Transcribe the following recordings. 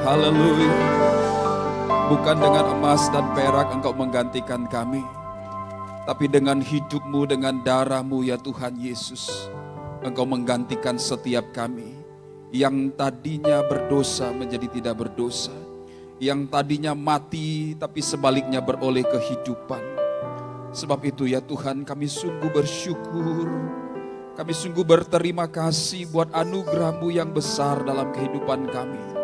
Haleluya. Bukan dengan emas dan perak Engkau menggantikan kami, tapi dengan hidup-Mu, dengan darah-Mu ya Tuhan Yesus, Engkau menggantikan setiap kami yang tadinya berdosa menjadi tidak berdosa, yang tadinya mati tapi sebaliknya beroleh kehidupan. Sebab itu ya Tuhan, kami sungguh bersyukur, kami sungguh berterima kasih buat anugerah-Mu yang besar dalam kehidupan kami.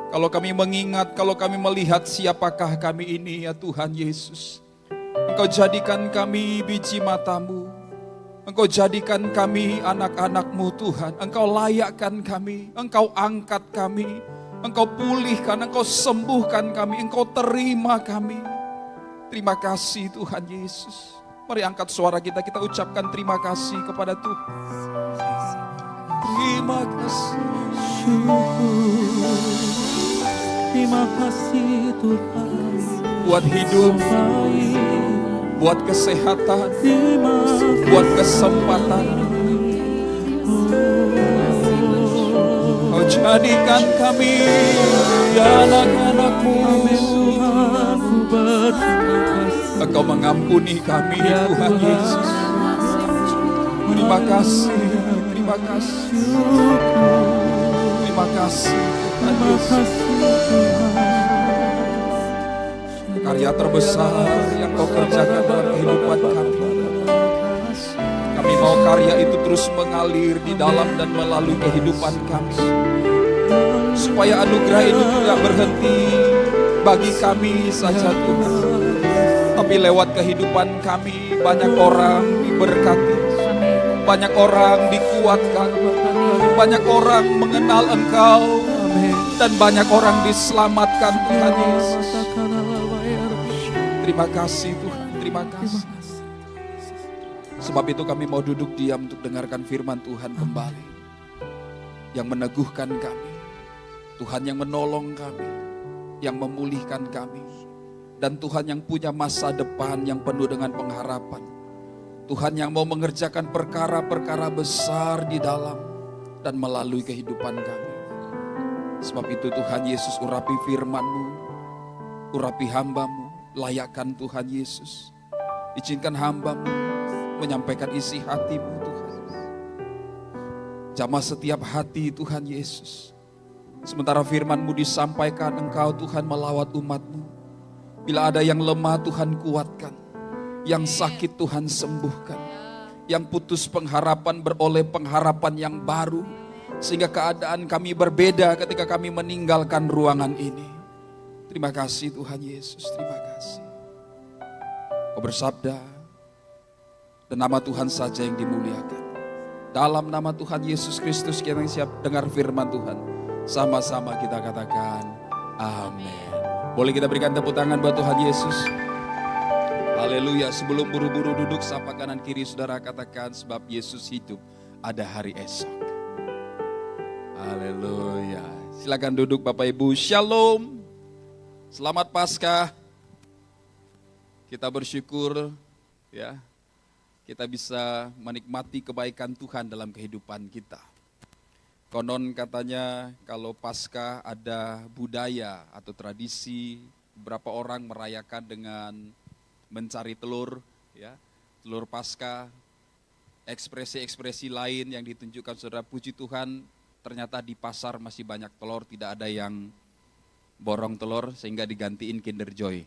Kalau kami mengingat, kalau kami melihat siapakah kami ini ya Tuhan Yesus, Engkau jadikan kami biji mata-Mu, Engkau jadikan kami anak-anak-Mu Tuhan, Engkau layakkan kami, Engkau angkat kami, Engkau pulihkan, Engkau sembuhkan kami, Engkau terima kami. Terima kasih Tuhan Yesus. Mari angkat suara kita, kita ucapkan terima kasih kepada Tuhan. Terima kasih. Terima kasih Tuhan. Buat hidup, buat kesehatan, buat kesempatan. Kau jadikan kami anak-anak-Mu. Engkau mengampuni kami Tuhan Yesus. Terima kasih, terima kasih. Terima kasih Tuhan Yesus. Karya terbesar yang Kau kerjakan dalam kehidupan kami. Kami mau karya itu terus mengalir di dalam dan melalui kehidupan kami, supaya anugerah itu tidak berhenti bagi kami saja Tuhan, tapi lewat kehidupan kami banyak orang diberkati, banyak orang dikuatkan, banyak orang mengenal Engkau, dan banyak orang diselamatkan Tuhan Yesus. Terima kasih Tuhan, terima kasih. Sebab itu kami mau duduk diam untuk dengarkan firman Tuhan kembali, yang meneguhkan kami, Tuhan yang menolong kami, yang memulihkan kami, dan Tuhan yang punya masa depan yang penuh dengan pengharapan. Tuhan yang mau mengerjakan perkara-perkara besar di dalam dan melalui kehidupan kami. Sebab itu Tuhan Yesus, urapi firman-Mu, urapi hamba-Mu, layakkan Tuhan Yesus. Izinkan hamba-Mu menyampaikan isi hati-Mu Tuhan. Jamah setiap hati Tuhan Yesus. Sementara firman-Mu disampaikan, Engkau Tuhan melawat umat-Mu. Bila ada yang lemah Tuhan kuatkan, yang sakit Tuhan sembuhkan, yang putus pengharapan beroleh pengharapan yang baru, sehingga keadaan kami berbeda ketika kami meninggalkan ruangan ini. Terima kasih Tuhan Yesus, terima kasih. Kau bersabda, dan nama Tuhan saja yang dimuliakan. Dalam nama Tuhan Yesus Kristus kita yang siap dengar firman Tuhan, sama-sama kita katakan amin. Boleh kita berikan tepuk tangan buat Tuhan Yesus. Haleluya. Sebelum buru-buru duduk, sapa kanan kiri saudara, katakan sebab Yesus hidup, ada hari esok. Haleluya. Silakan duduk Bapak Ibu. Shalom. Selamat Paskah. Kita bersyukur ya, kita bisa menikmati kebaikan Tuhan dalam kehidupan kita. Konon katanya kalau Paskah ada budaya atau tradisi, beberapa orang merayakan dengan mencari telur, ya, telur Paskah. Ekspresi-ekspresi lain yang ditunjukkan saudara, puji Tuhan, ternyata di pasar masih banyak telur, tidak ada yang borong telur sehingga digantiin Kinder Joy.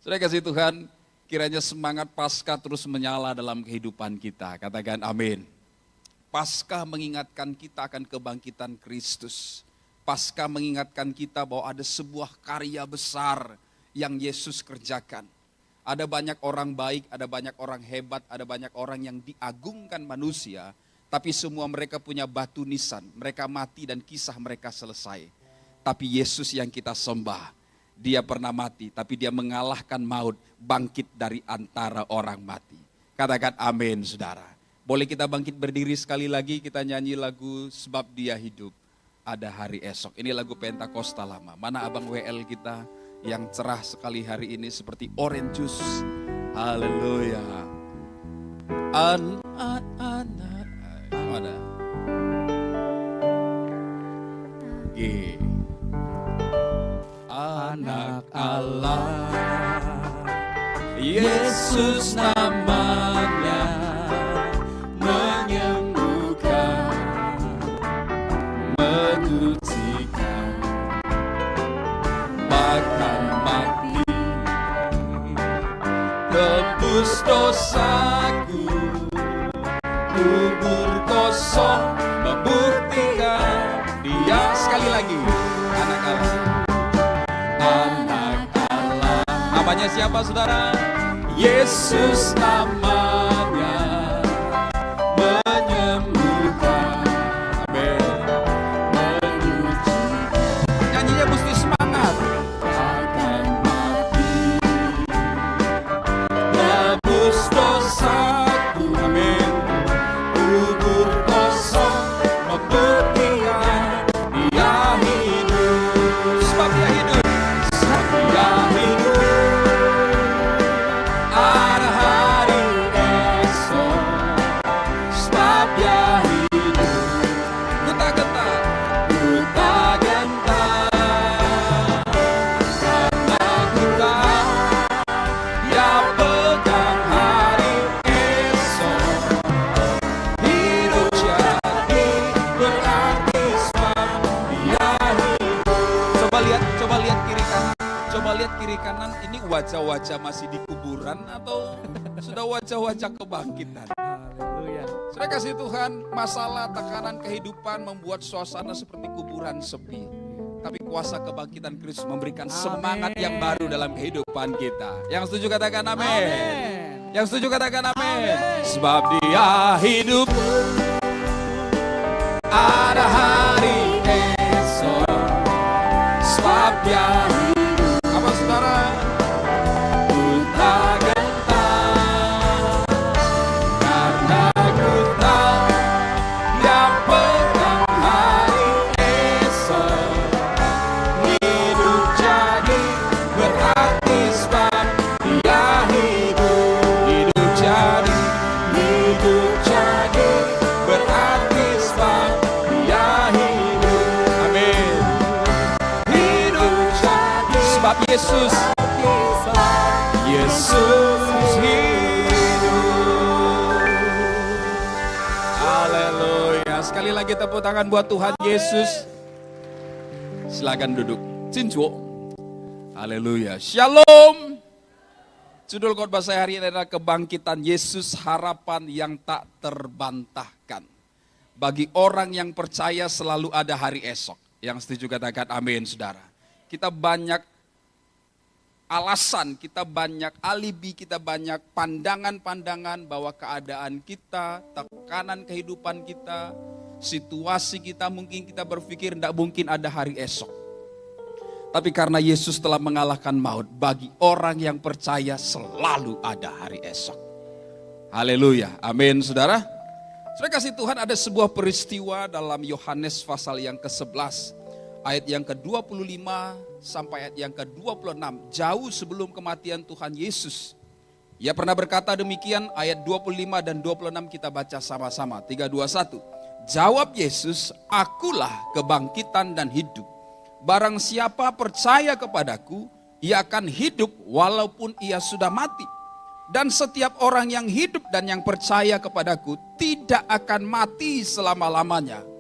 Saudara kasih Tuhan, kiranya semangat Paskah terus menyala dalam kehidupan kita. Katakan amin. Paskah mengingatkan kita akan kebangkitan Kristus. Paskah mengingatkan kita bahwa ada sebuah karya besar yang Yesus kerjakan. Ada banyak orang baik, ada banyak orang hebat, ada banyak orang yang diagungkan manusia, tapi semua mereka punya batu nisan. Mereka mati dan kisah mereka selesai. Tapi Yesus yang kita sembah, dia pernah mati, tapi dia mengalahkan maut, bangkit dari antara orang mati. Katakan amin saudara. Boleh kita bangkit berdiri sekali lagi, kita nyanyi lagu Sebab Dia Hidup, Ada Hari Esok. Ini lagu Pentakosta lama. Mana abang WL kita yang cerah sekali hari ini seperti orange juice. Haleluya. Mana? lagi. Anak Allah, Yesus namanya, menyembuhkan, menyucikan, bahkan mati, tebus dosaku, kubur kosong membuktikan dia. Sekali lagi, anak Allah. Anak Allah. Namanya siapa saudara? Yesus namanya, menyembuhkan, amin, menyucikan. Nyanyinya mesti semangat. Akan mati, tebus dosaku, amin, kubur kosong membuktikan dia hidup. Sebab dia hidup, sebab dia hidup. Ada hari esok, sebab dia hidup. Ku tak gentar, ku tak gentar, karena ku tahu dia pegang hari esok. Hidup jadi berarti sebab dia hidup. Coba lihat kiri kanan. Coba lihat kiri kanan, ini wajah-wajah masih di kuburan atau sudah wajah-wajah kebangkitan? Haleluya. Saya kasih Tuhan, masalah tekanan kehidupan membuat suasana seperti kuburan sepi. Tapi kuasa kebangkitan Kristus memberikan semangat yang baru dalam kehidupan kita. Yang setuju katakan amin. Amin. Yang setuju katakan amin. Sebab dia hidup, ada hari esok. Sebab dia hidup. Apa saudara? Ku tak gentar, karena ku tahu dia pegang hari esok. Hidup jadi berarti sebab dia hidup. Hidup jadi berarti sebab dia hidup. Amin. Hidup jadi sebab Yesus hidup. Haleluya. Sekali lagi tepuk tangan buat Tuhan Yesus. Silakan duduk. Cincuo. Haleluya. Shalom. Judul khotbah saya hari ini adalah kebangkitan Yesus, harapan yang tak terbantahkan. Bagi orang yang percaya selalu ada hari esok. Yang setuju katakan amin, saudara. Kita banyak alasan, kita banyak alibi, kita banyak pandangan-pandangan bahwa keadaan kita, tekanan kehidupan kita, situasi kita, mungkin kita berpikir tidak mungkin ada hari esok. Tapi karena Yesus telah mengalahkan maut, bagi orang yang percaya selalu ada hari esok. Haleluya, amin saudara. Saudara kasih Tuhan, ada sebuah peristiwa dalam Yohanes pasal yang ke-11. Ayat yang ke-25 sampai ayat yang ke-26. Jauh sebelum kematian Tuhan Yesus. Ia pernah berkata demikian, ayat 25 dan 26 kita baca sama-sama. 3, 2, 1. Jawab Yesus, akulah kebangkitan dan hidup. Barang siapa percaya kepadaku, ia akan hidup walaupun ia sudah mati. Dan setiap orang yang hidup dan yang percaya kepadaku tidak akan mati selama-lamanya.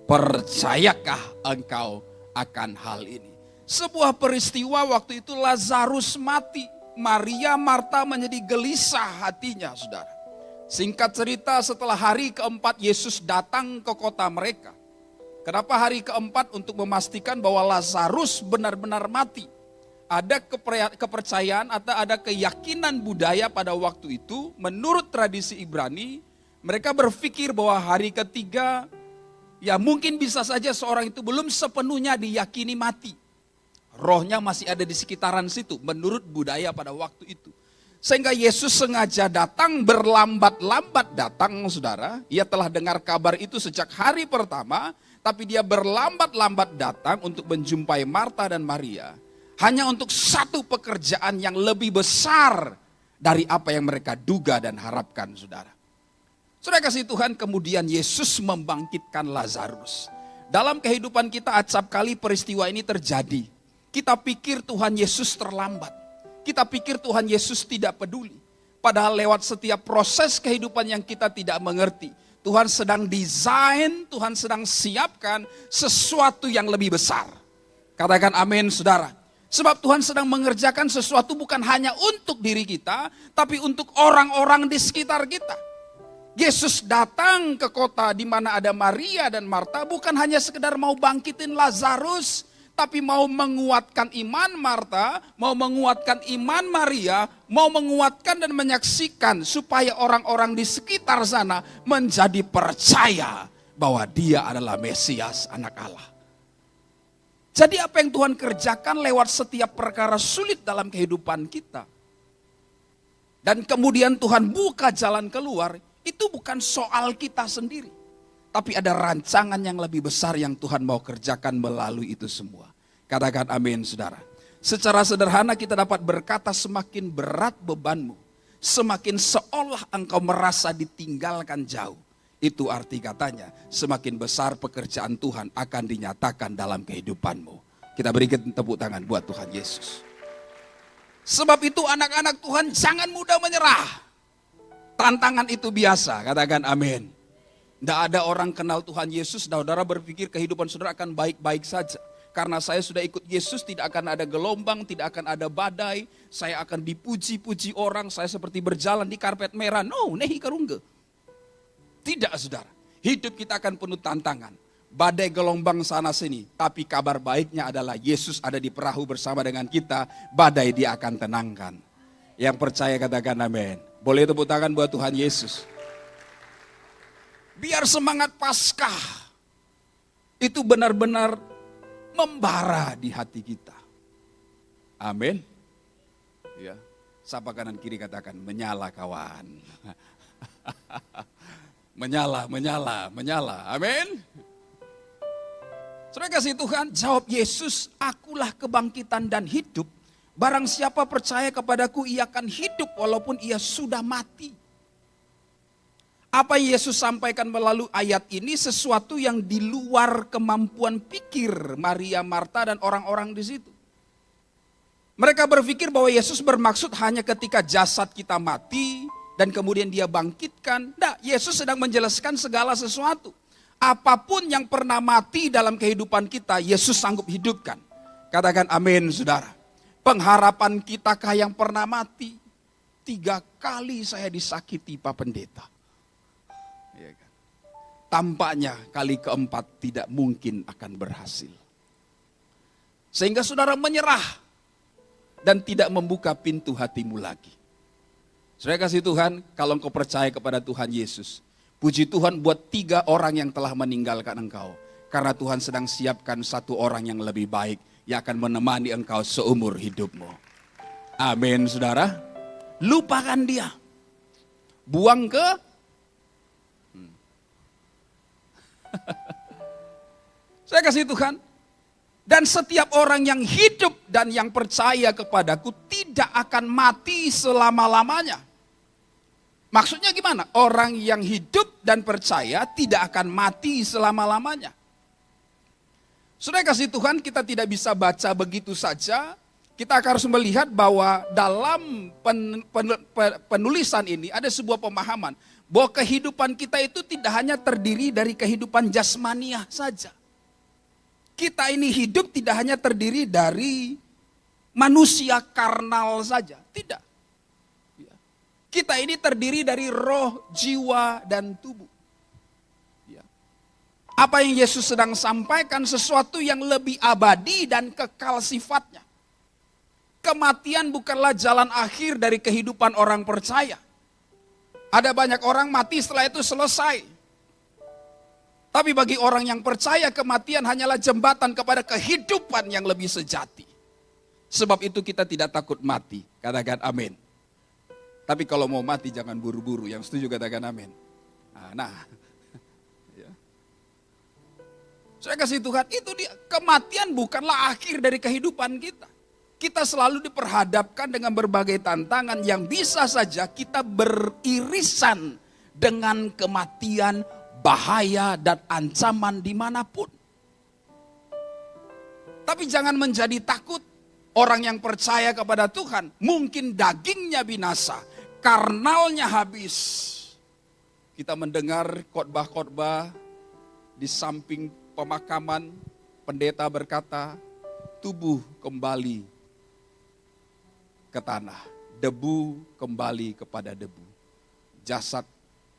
Percayakah engkau akan hal ini? Sebuah peristiwa waktu itu Lazarus mati. Maria, Marta menjadi gelisah hatinya, saudara. Singkat cerita, setelah hari keempat Yesus datang ke kota mereka. Kenapa hari keempat? Untuk memastikan bahwa Lazarus benar-benar mati. Ada kepercayaan atau ada keyakinan budaya pada waktu itu, menurut tradisi Ibrani, mereka berpikir bahwa hari ketiga, ya mungkin bisa saja seorang itu belum sepenuhnya diyakini mati. Rohnya masih ada di sekitaran situ, menurut budaya pada waktu itu. Sehingga Yesus sengaja datang, berlambat-lambat datang, saudara. Ia telah dengar kabar itu sejak hari pertama, tapi dia berlambat-lambat datang untuk menjumpai Marta dan Maria. Hanya untuk satu pekerjaan yang lebih besar dari apa yang mereka duga dan harapkan, saudara. Saudara kasih Tuhan, kemudian Yesus membangkitkan Lazarus. Dalam kehidupan kita acap kali peristiwa ini terjadi. Kita pikir Tuhan Yesus terlambat. Kita pikir Tuhan Yesus tidak peduli. Padahal lewat setiap proses kehidupan yang kita tidak mengerti, Tuhan sedang desain, Tuhan sedang siapkan sesuatu yang lebih besar. Katakan amin saudara. Sebab Tuhan sedang mengerjakan sesuatu bukan hanya untuk diri kita, tapi untuk orang-orang di sekitar kita. Yesus datang ke kota di mana ada Maria dan Marta bukan hanya sekedar mau bangkitin Lazarus, tapi mau menguatkan iman Marta, mau menguatkan iman Maria, mau menguatkan dan menyaksikan supaya orang-orang di sekitar sana menjadi percaya bahwa dia adalah Mesias, anak Allah. Jadi apa yang Tuhan kerjakan lewat setiap perkara sulit dalam kehidupan kita. Dan kemudian Tuhan buka jalan keluar, itu bukan soal kita sendiri. Tapi ada rancangan yang lebih besar yang Tuhan mau kerjakan melalui itu semua. Katakan amin saudara. Secara sederhana kita dapat berkata semakin berat bebanmu, semakin seolah engkau merasa ditinggalkan jauh. Itu arti katanya semakin besar pekerjaan Tuhan akan dinyatakan dalam kehidupanmu. Kita berikan tepuk tangan buat Tuhan Yesus. Sebab itu anak-anak Tuhan jangan mudah menyerah. Tantangan itu biasa, katakan amin. Tidak ada orang kenal Tuhan Yesus, saudara berpikir kehidupan saudara akan baik-baik saja. Karena saya sudah ikut Yesus, tidak akan ada gelombang, tidak akan ada badai. Saya akan dipuji-puji orang, saya seperti berjalan di karpet merah. No, nehi karungge. Tidak saudara, hidup kita akan penuh tantangan. Badai gelombang sana sini, tapi kabar baiknya adalah Yesus ada di perahu bersama dengan kita, badai dia akan tenangkan. Yang percaya katakan amin. Boleh tepuk tangan buat Tuhan Yesus. Biar semangat Paskah itu benar-benar membara di hati kita. Amin. Ya, sapa kanan kiri katakan menyala kawan. Menyala, menyala, menyala. Amin. Saudara kasih Tuhan, jawab Yesus, akulah kebangkitan dan hidup. Barang siapa percaya kepadaku, ia akan hidup walaupun ia sudah mati. Apa Yesus sampaikan melalui ayat ini sesuatu yang di luar kemampuan pikir Maria, Marta, dan orang-orang di situ. Mereka berpikir bahwa Yesus bermaksud hanya ketika jasad kita mati dan kemudian dia bangkitkan. Tidak, Yesus sedang menjelaskan segala sesuatu. Apapun yang pernah mati dalam kehidupan kita, Yesus sanggup hidupkan. Katakan amin saudara. Pengharapan kitakah yang pernah mati? 3 kali saya disakiti Pak Pendeta. Ya kan? Tampaknya kali keempat tidak mungkin akan berhasil. Sehingga saudara menyerah dan tidak membuka pintu hatimu lagi. Saudara kasih Tuhan, kalau engkau percaya kepada Tuhan Yesus, puji Tuhan buat 3 orang yang telah meninggalkan engkau. Karena Tuhan sedang siapkan 1 orang yang lebih baik yang akan menemani engkau seumur hidupmu. Amin saudara. Lupakan dia. Buang ke Saya kasih Tuhan. Dan setiap orang yang hidup dan yang percaya kepadaku tidak akan mati selama-lamanya. Maksudnya gimana? Orang yang hidup dan percaya tidak akan mati selama-lamanya. Sudah kasih Tuhan, kita tidak bisa baca begitu saja. Kita harus melihat bahwa dalam penulisan ini ada sebuah pemahaman. Bahwa kehidupan kita itu tidak hanya terdiri dari kehidupan jasmaniah saja. Kita ini hidup tidak hanya terdiri dari manusia karnal saja. Tidak. Kita ini terdiri dari roh, jiwa, dan tubuh. Apa yang Yesus sedang sampaikan sesuatu yang lebih abadi dan kekal sifatnya. Kematian bukanlah jalan akhir dari kehidupan orang percaya. Ada banyak orang mati setelah itu selesai. Tapi bagi orang yang percaya kematian hanyalah jembatan kepada kehidupan yang lebih sejati. Sebab itu kita tidak takut mati. Katakan amin. Tapi kalau mau mati jangan buru-buru. Yang setuju katakan amin. Nah. Saya kasih Tuhan, itu dia. Kematian bukanlah akhir dari kehidupan kita. Kita selalu diperhadapkan dengan berbagai tantangan yang bisa saja kita beririsan dengan kematian, bahaya, dan ancaman dimanapun. Tapi jangan menjadi takut. Orang yang percaya kepada Tuhan, mungkin dagingnya binasa, karnalnya habis. Kita mendengar khotbah-khotbah di samping pemakaman, pendeta berkata, tubuh kembali ke tanah, debu kembali kepada debu, jasad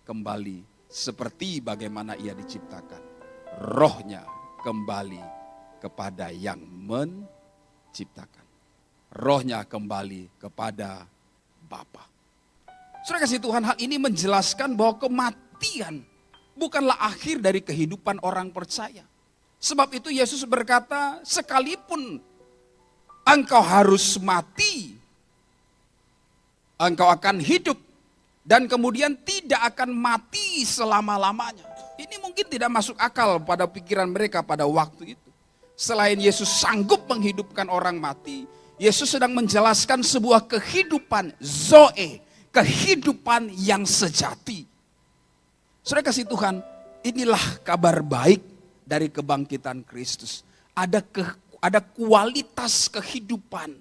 kembali seperti bagaimana ia diciptakan, rohnya kembali kepada yang menciptakan, rohnya kembali kepada Bapa. Saudara kasih Tuhan, hal ini menjelaskan bahwa kematian bukanlah akhir dari kehidupan orang percaya. Sebab itu Yesus berkata, sekalipun engkau harus mati, engkau akan hidup dan kemudian tidak akan mati selama-lamanya. Ini mungkin tidak masuk akal pada pikiran mereka pada waktu itu. Selain Yesus sanggup menghidupkan orang mati, Yesus sedang menjelaskan sebuah kehidupan zoe, kehidupan yang sejati. Saudara kasih Tuhan, inilah kabar baik dari kebangkitan Kristus. Ada kualitas kehidupan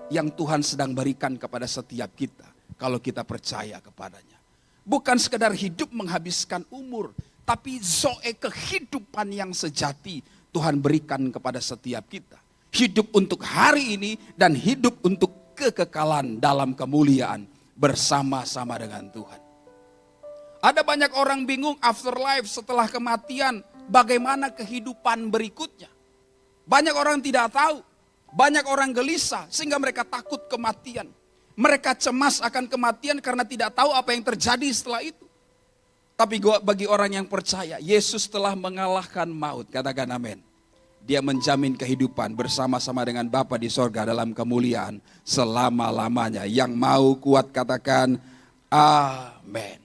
yang Tuhan sedang berikan kepada setiap kita kalau kita percaya kepadanya. Bukan sekedar hidup menghabiskan umur, tapi zoe kehidupan yang sejati Tuhan berikan kepada setiap kita. Hidup untuk hari ini dan hidup untuk kekekalan dalam kemuliaan bersama-sama dengan Tuhan. Ada banyak orang bingung afterlife, setelah kematian, bagaimana kehidupan berikutnya. Banyak orang tidak tahu, banyak orang gelisah sehingga mereka takut kematian. Mereka cemas akan kematian karena tidak tahu apa yang terjadi setelah itu. Tapi bagi orang yang percaya, Yesus telah mengalahkan maut, katakan amin. Dia menjamin kehidupan bersama-sama dengan Bapa di sorga dalam kemuliaan selama-lamanya. Yang mau kuat katakan amin.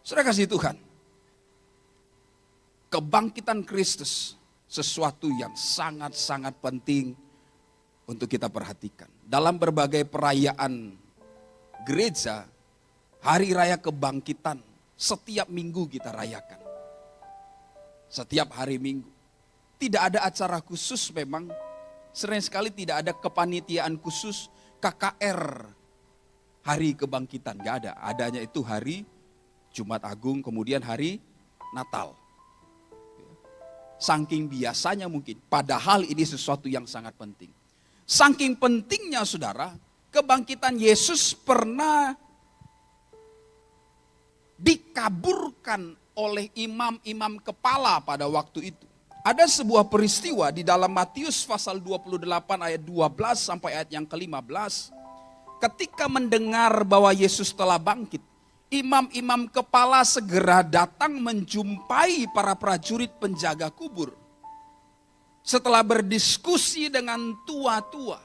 Saudara kasih Tuhan, kebangkitan Kristus sesuatu yang sangat-sangat penting untuk kita perhatikan. Dalam berbagai perayaan gereja, hari raya kebangkitan setiap minggu kita rayakan. Setiap hari Minggu. Tidak ada acara khusus memang, sering sekali tidak ada kepanitiaan khusus, KKR, hari kebangkitan, gak ada. Adanya itu hari Jumat Agung, kemudian hari Natal. Saking biasanya mungkin, padahal ini sesuatu yang sangat penting. Saking pentingnya saudara, kebangkitan Yesus pernah dikaburkan oleh imam-imam kepala pada waktu itu. Ada sebuah peristiwa di dalam Matius pasal 28 ayat 12 sampai ayat yang ke-15. Ketika mendengar bahwa Yesus telah bangkit, imam-imam kepala segera datang menjumpai para prajurit penjaga kubur. Setelah berdiskusi dengan tua-tua,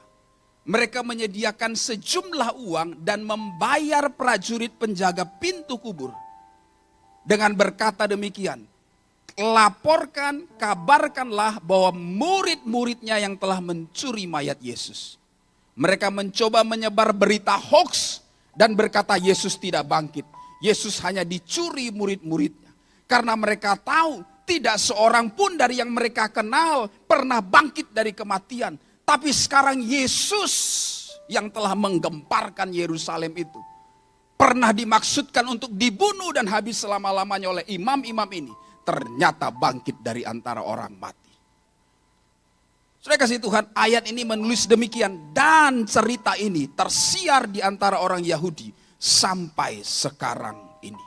mereka menyediakan sejumlah uang dan membayar prajurit penjaga pintu kubur. Dengan berkata demikian, laporkan, kabarkanlah bahwa murid-muridnya yang telah mencuri mayat Yesus. Mereka mencoba menyebar berita hoax dan berkata Yesus tidak bangkit. Yesus hanya dicuri murid-muridnya. Karena mereka tahu tidak seorang pun dari yang mereka kenal pernah bangkit dari kematian. Tapi sekarang Yesus yang telah menggemparkan Yerusalem itu pernah dimaksudkan untuk dibunuh dan habis selama-lamanya oleh imam-imam ini, ternyata bangkit dari antara orang mati. Saudara kasih Tuhan, ayat ini menulis demikian dan cerita ini tersiar di antara orang Yahudi sampai sekarang ini.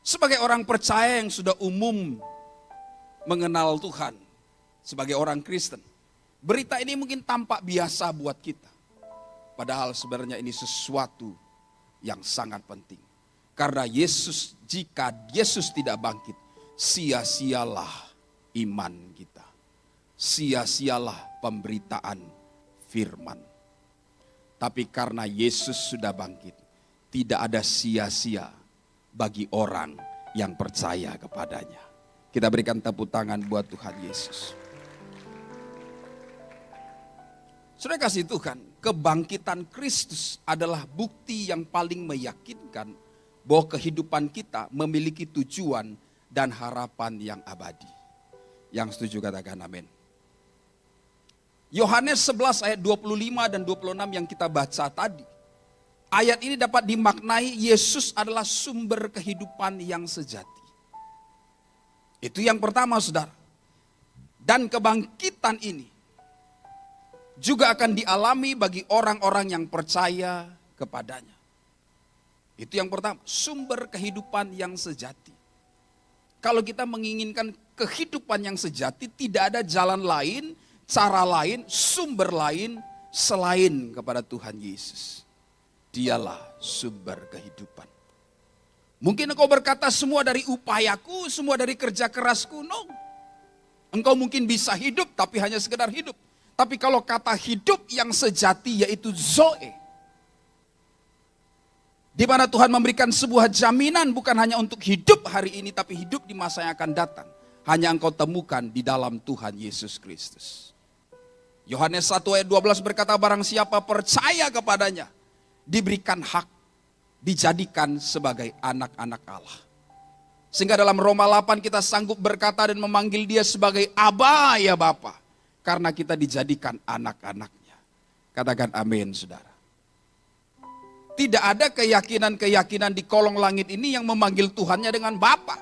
Sebagai orang percaya yang sudah umum mengenal Tuhan, sebagai orang Kristen, berita ini mungkin tampak biasa buat kita. Padahal sebenarnya ini sesuatu yang sangat penting. Karena jika Yesus tidak bangkit, sia-sialah iman kita. Sia-sialah pemberitaan firman. Tapi karena Yesus sudah bangkit, tidak ada sia-sia bagi orang yang percaya kepadanya. Kita berikan tepuk tangan buat Tuhan Yesus. Saudara kasih Tuhan, kebangkitan Kristus adalah bukti yang paling meyakinkan bahwa kehidupan kita memiliki tujuan dan harapan yang abadi. Yang setuju katakan amin. Yohanes 11 ayat 25 dan 26 yang kita baca tadi. Ayat ini dapat dimaknai Yesus adalah sumber kehidupan yang sejati. Itu yang pertama, saudara. Dan kebangkitan ini juga akan dialami bagi orang-orang yang percaya kepadanya. Itu yang pertama, sumber kehidupan yang sejati. Kalau kita menginginkan kehidupan yang sejati, tidak ada jalan lain, cara lain, sumber lain selain kepada Tuhan Yesus. Dialah sumber kehidupan. Mungkin engkau berkata semua dari upayaku, semua dari kerja kerasku, no. Engkau mungkin bisa hidup tapi hanya sekedar hidup. Tapi kalau kata hidup yang sejati yaitu Zoe. Di mana Tuhan memberikan sebuah jaminan bukan hanya untuk hidup hari ini tapi hidup di masa yang akan datang. Hanya engkau temukan di dalam Tuhan Yesus Kristus. Yohanes 1 ayat 12 berkata barang siapa percaya kepadanya diberikan hak dijadikan sebagai anak-anak Allah. Sehingga dalam Roma 8 kita sanggup berkata dan memanggil dia sebagai Aba ya Bapa. Karena kita dijadikan anak-anaknya. Katakan amin saudara. Tidak ada keyakinan-keyakinan di kolong langit ini yang memanggil Tuhannya dengan Bapa.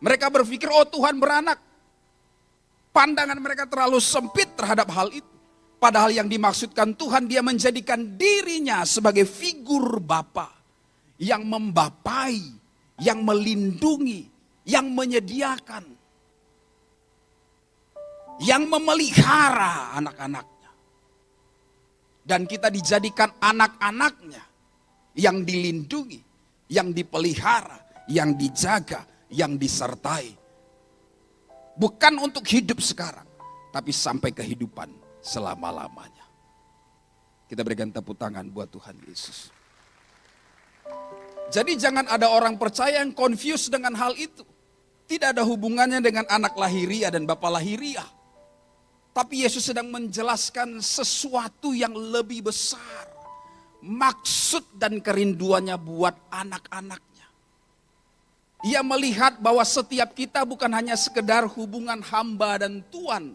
Mereka berpikir, oh Tuhan beranak. Pandangan mereka terlalu sempit terhadap hal itu. Padahal yang dimaksudkan Tuhan, dia menjadikan dirinya sebagai figur Bapa. Yang membapai, yang melindungi, yang menyediakan. Yang memelihara anak-anaknya. Dan kita dijadikan anak-anaknya. Yang dilindungi, yang dipelihara, yang dijaga, yang disertai. Bukan untuk hidup sekarang, tapi sampai kehidupan selama-lamanya. Kita berikan tepuk tangan buat Tuhan Yesus. Jadi jangan ada orang percaya yang confused dengan hal itu. Tidak ada hubungannya dengan anak lahiriah dan bapa lahiriah. Tapi Yesus sedang menjelaskan sesuatu yang lebih besar. Maksud dan kerinduannya buat anak-anaknya. Ia melihat bahwa setiap kita bukan hanya sekedar hubungan hamba dan tuan.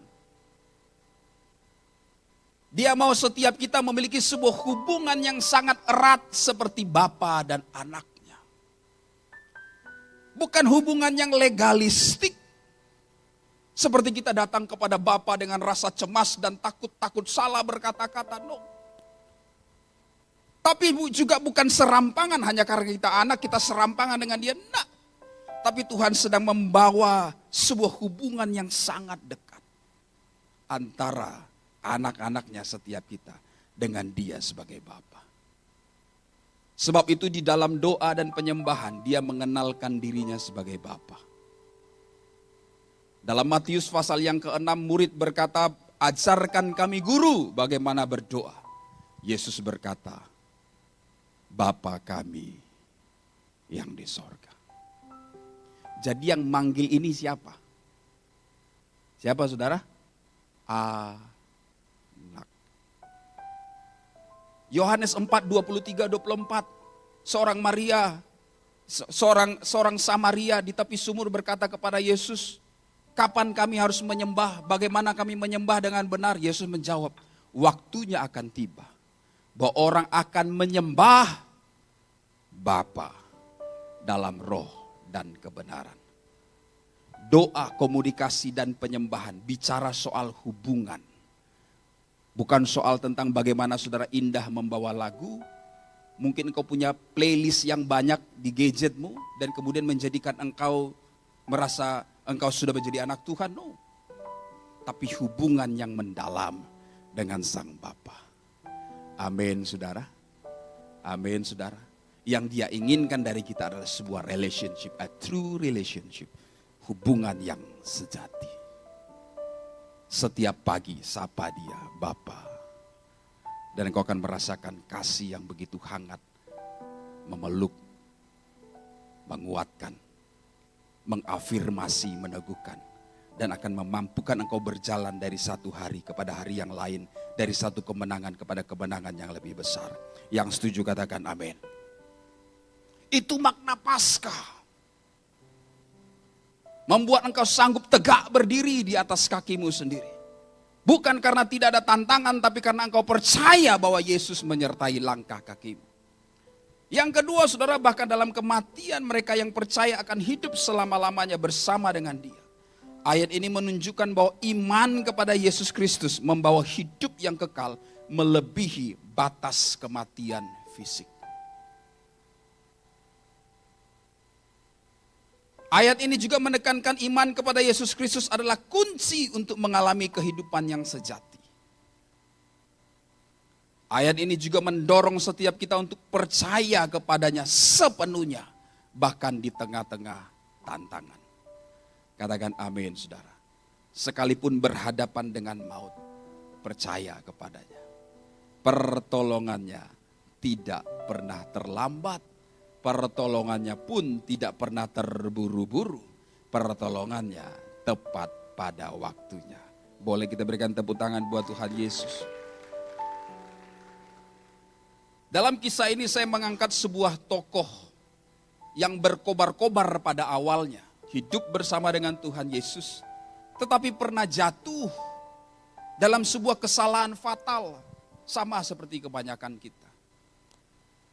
Dia mau setiap kita memiliki sebuah hubungan yang sangat erat seperti bapa dan anaknya. Bukan hubungan yang legalistik. Seperti kita datang kepada bapa dengan rasa cemas dan takut salah berkata-kata, no. Tapi juga bukan serampangan hanya karena kita anak, kita serampangan dengan dia. Nah, tapi Tuhan sedang membawa sebuah hubungan yang sangat dekat. Antara anak-anaknya setiap kita dengan dia sebagai Bapa. Sebab itu di dalam doa dan penyembahan dia mengenalkan dirinya sebagai Bapa. Dalam Matius pasal yang ke-6 murid berkata, ajarkan kami guru bagaimana berdoa. Yesus berkata, Bapa kami yang di sorga. Jadi yang manggil ini siapa? Siapa saudara? Anak. Yohanes 4, 23, 24. Seorang Maria, seorang Samaria di tepi sumur berkata kepada Yesus, kapan kami harus menyembah? Bagaimana kami menyembah dengan benar? Yesus menjawab, waktunya akan tiba. Bahwa orang akan menyembah Bapa dalam roh dan kebenaran. Doa, komunikasi dan penyembahan bicara soal hubungan. Bukan soal tentang bagaimana saudara indah membawa lagu. Mungkin engkau punya playlist yang banyak di gadgetmu dan kemudian menjadikan engkau merasa engkau sudah menjadi anak Tuhan. No. Tapi hubungan yang mendalam dengan Sang Bapa. Amin saudara. Amin saudara. Yang dia inginkan dari kita adalah sebuah relationship, a true relationship. Hubungan yang sejati. Setiap pagi sapa dia, Bapa. Dan engkau akan merasakan kasih yang begitu hangat. Memeluk, menguatkan, mengafirmasi, meneguhkan. Dan akan memampukan engkau berjalan dari satu hari kepada hari yang lain. Dari satu kemenangan kepada kemenangan yang lebih besar. Yang setuju katakan amin. Itu makna Paskah. Membuat engkau sanggup tegak berdiri di atas kakimu sendiri. Bukan karena tidak ada tantangan, tapi karena engkau percaya bahwa Yesus menyertai langkah kakimu. Yang kedua, saudara, bahkan dalam kematian mereka yang percaya akan hidup selama-lamanya bersama dengan Dia. Ayat ini menunjukkan bahwa iman kepada Yesus Kristus membawa hidup yang kekal melebihi batas kematian fisik. Ayat ini juga menekankan iman kepada Yesus Kristus adalah kunci untuk mengalami kehidupan yang sejati. Ayat ini juga mendorong setiap kita untuk percaya kepadanya sepenuhnya, bahkan di tengah-tengah tantangan. Katakan amin, saudara. Sekalipun berhadapan dengan maut, percaya kepadanya. Pertolongannya tidak pernah terlambat. Pertolongannya pun tidak pernah terburu-buru. Pertolongannya tepat pada waktunya. Boleh kita berikan tepuk tangan buat Tuhan Yesus. Dalam kisah ini saya mengangkat sebuah tokoh yang berkobar-kobar pada awalnya. Hidup bersama dengan Tuhan Yesus. Tetapi pernah jatuh dalam sebuah kesalahan fatal. Sama seperti kebanyakan kita.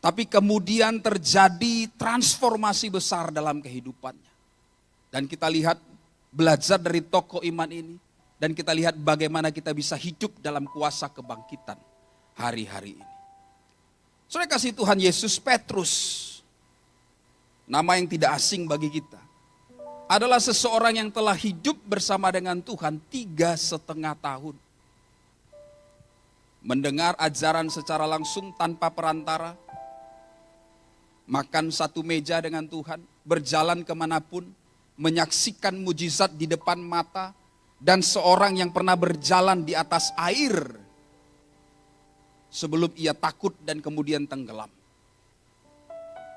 Tapi kemudian terjadi transformasi besar dalam kehidupannya. Dan kita lihat belajar dari tokoh iman ini. Dan kita lihat bagaimana kita bisa hidup dalam kuasa kebangkitan hari-hari ini. Saudara kasih Tuhan Yesus, Petrus. Nama yang tidak asing bagi kita. Adalah seseorang yang telah hidup bersama dengan Tuhan 3,5 tahun. Mendengar ajaran secara langsung tanpa perantara. Makan satu meja dengan Tuhan, berjalan kemanapun, menyaksikan mujizat di depan mata, dan seorang yang pernah berjalan di atas air sebelum ia takut dan kemudian tenggelam.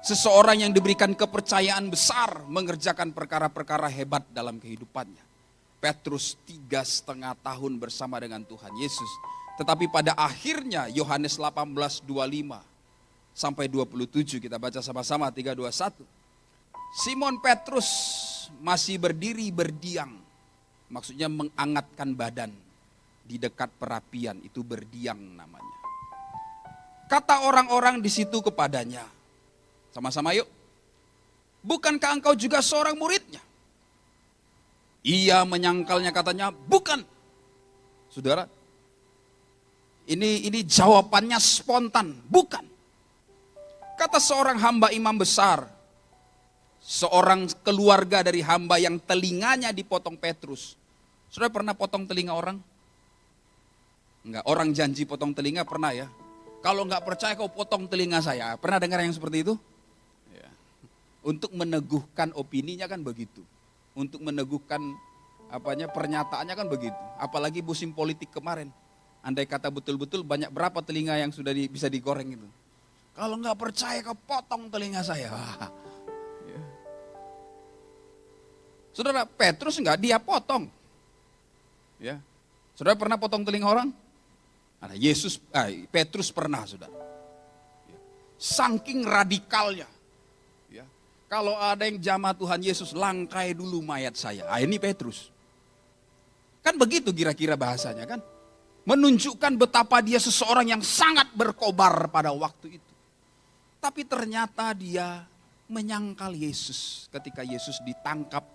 Seseorang yang diberikan kepercayaan besar mengerjakan perkara-perkara hebat dalam kehidupannya. Petrus 3,5 tahun bersama dengan Tuhan Yesus. Tetapi pada akhirnya Yohanes 18:25 sampai 27 kita baca sama-sama 3:21. Simon Petrus masih berdiri berdiam. Maksudnya mengangatkan badan di dekat perapian, itu berdiam namanya. Kata orang-orang di situ kepadanya, sama-sama yuk. Bukankah engkau juga seorang muridnya? Ia menyangkalnya, katanya, bukan. Saudara, ini jawabannya spontan, bukan. Kata seorang hamba imam besar, seorang keluarga dari hamba yang telinganya dipotong Petrus. Saudara pernah potong telinga orang? Enggak, orang janji potong telinga pernah ya. Kalau enggak percaya kau potong telinga saya. Pernah dengar yang seperti itu? Ya. Untuk meneguhkan opininya kan begitu. Untuk meneguhkan pernyataannya kan begitu. Apalagi musim politik kemarin. Andai kata betul-betul banyak berapa telinga yang sudah bisa digoreng itu. Kalau enggak percaya kau potong telinga saya. Ya. Saudara, Petrus enggak, dia potong. Ya. Saudara pernah potong telinga orang? Petrus pernah, saudara. Ya. Saking radikalnya. Ya. Kalau ada yang jamah Tuhan Yesus, langkai dulu mayat saya. Ini Petrus. Kan begitu kira-kira bahasanya kan. Menunjukkan betapa dia seseorang yang sangat berkobar pada waktu itu. Tapi ternyata dia menyangkal Yesus ketika Yesus ditangkap.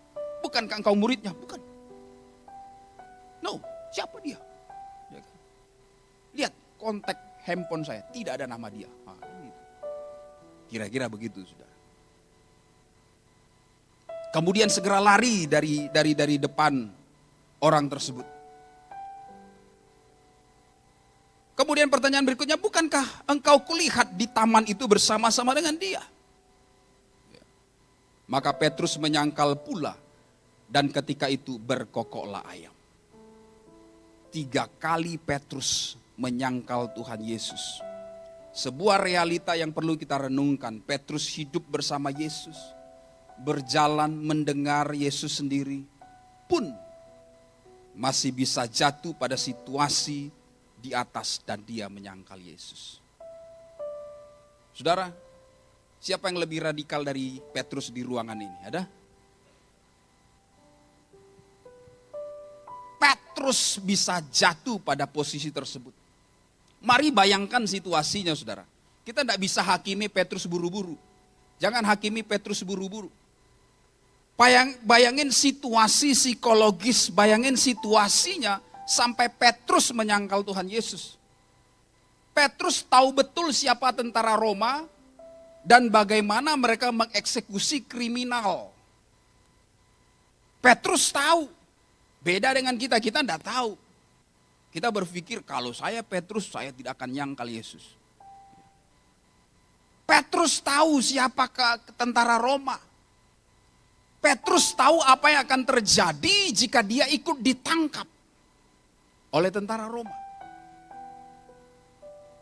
Bukankah engkau muridnya? Bukan. No, siapa dia? Ya kan? Lihat kontak handphone saya, tidak ada nama dia. Kira-kira begitu, saudara. Kemudian segera lari dari depan orang tersebut. Kemudian pertanyaan berikutnya, bukankah engkau kulihat di taman itu bersama-sama dengan dia? Maka Petrus menyangkal pula, dan ketika itu berkokoklah ayam. 3 kali Petrus menyangkal Tuhan Yesus. Sebuah realita yang perlu kita renungkan. Petrus hidup bersama Yesus, berjalan mendengar Yesus sendiri, pun masih bisa jatuh pada situasi di atas dan dia menyangkal Yesus. Saudara, siapa yang lebih radikal dari Petrus di ruangan ini? Ada? Petrus bisa jatuh pada posisi tersebut. Mari bayangkan situasinya saudara. Kita tidak bisa hakimi Petrus buru-buru. Jangan hakimi Petrus buru-buru. Bayangin situasi psikologis, bayangin situasinya sampai Petrus menyangkal Tuhan Yesus. Petrus tahu betul siapa tentara Roma dan bagaimana mereka mengeksekusi kriminal. Petrus tahu, beda dengan kita tidak tahu. Kita berpikir kalau saya Petrus, saya tidak akan nyangkal Yesus. Petrus tahu siapa tentara Roma. Petrus tahu apa yang akan terjadi jika dia ikut ditangkap oleh tentara Roma.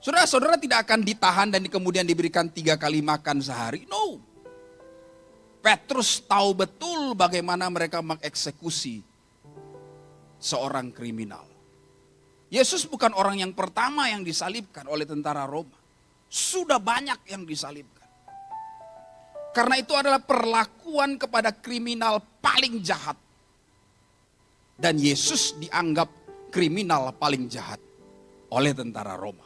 Saudara-saudara tidak akan ditahan dan kemudian diberikan 3 kali makan sehari. No. Petrus tahu betul bagaimana mereka mengeksekusi seorang kriminal. Yesus bukan orang yang pertama yang disalibkan oleh tentara Roma. Sudah banyak yang disalibkan. Karena itu adalah perlakuan kepada kriminal paling jahat. Dan Yesus dianggap kriminal paling jahat oleh tentara Roma.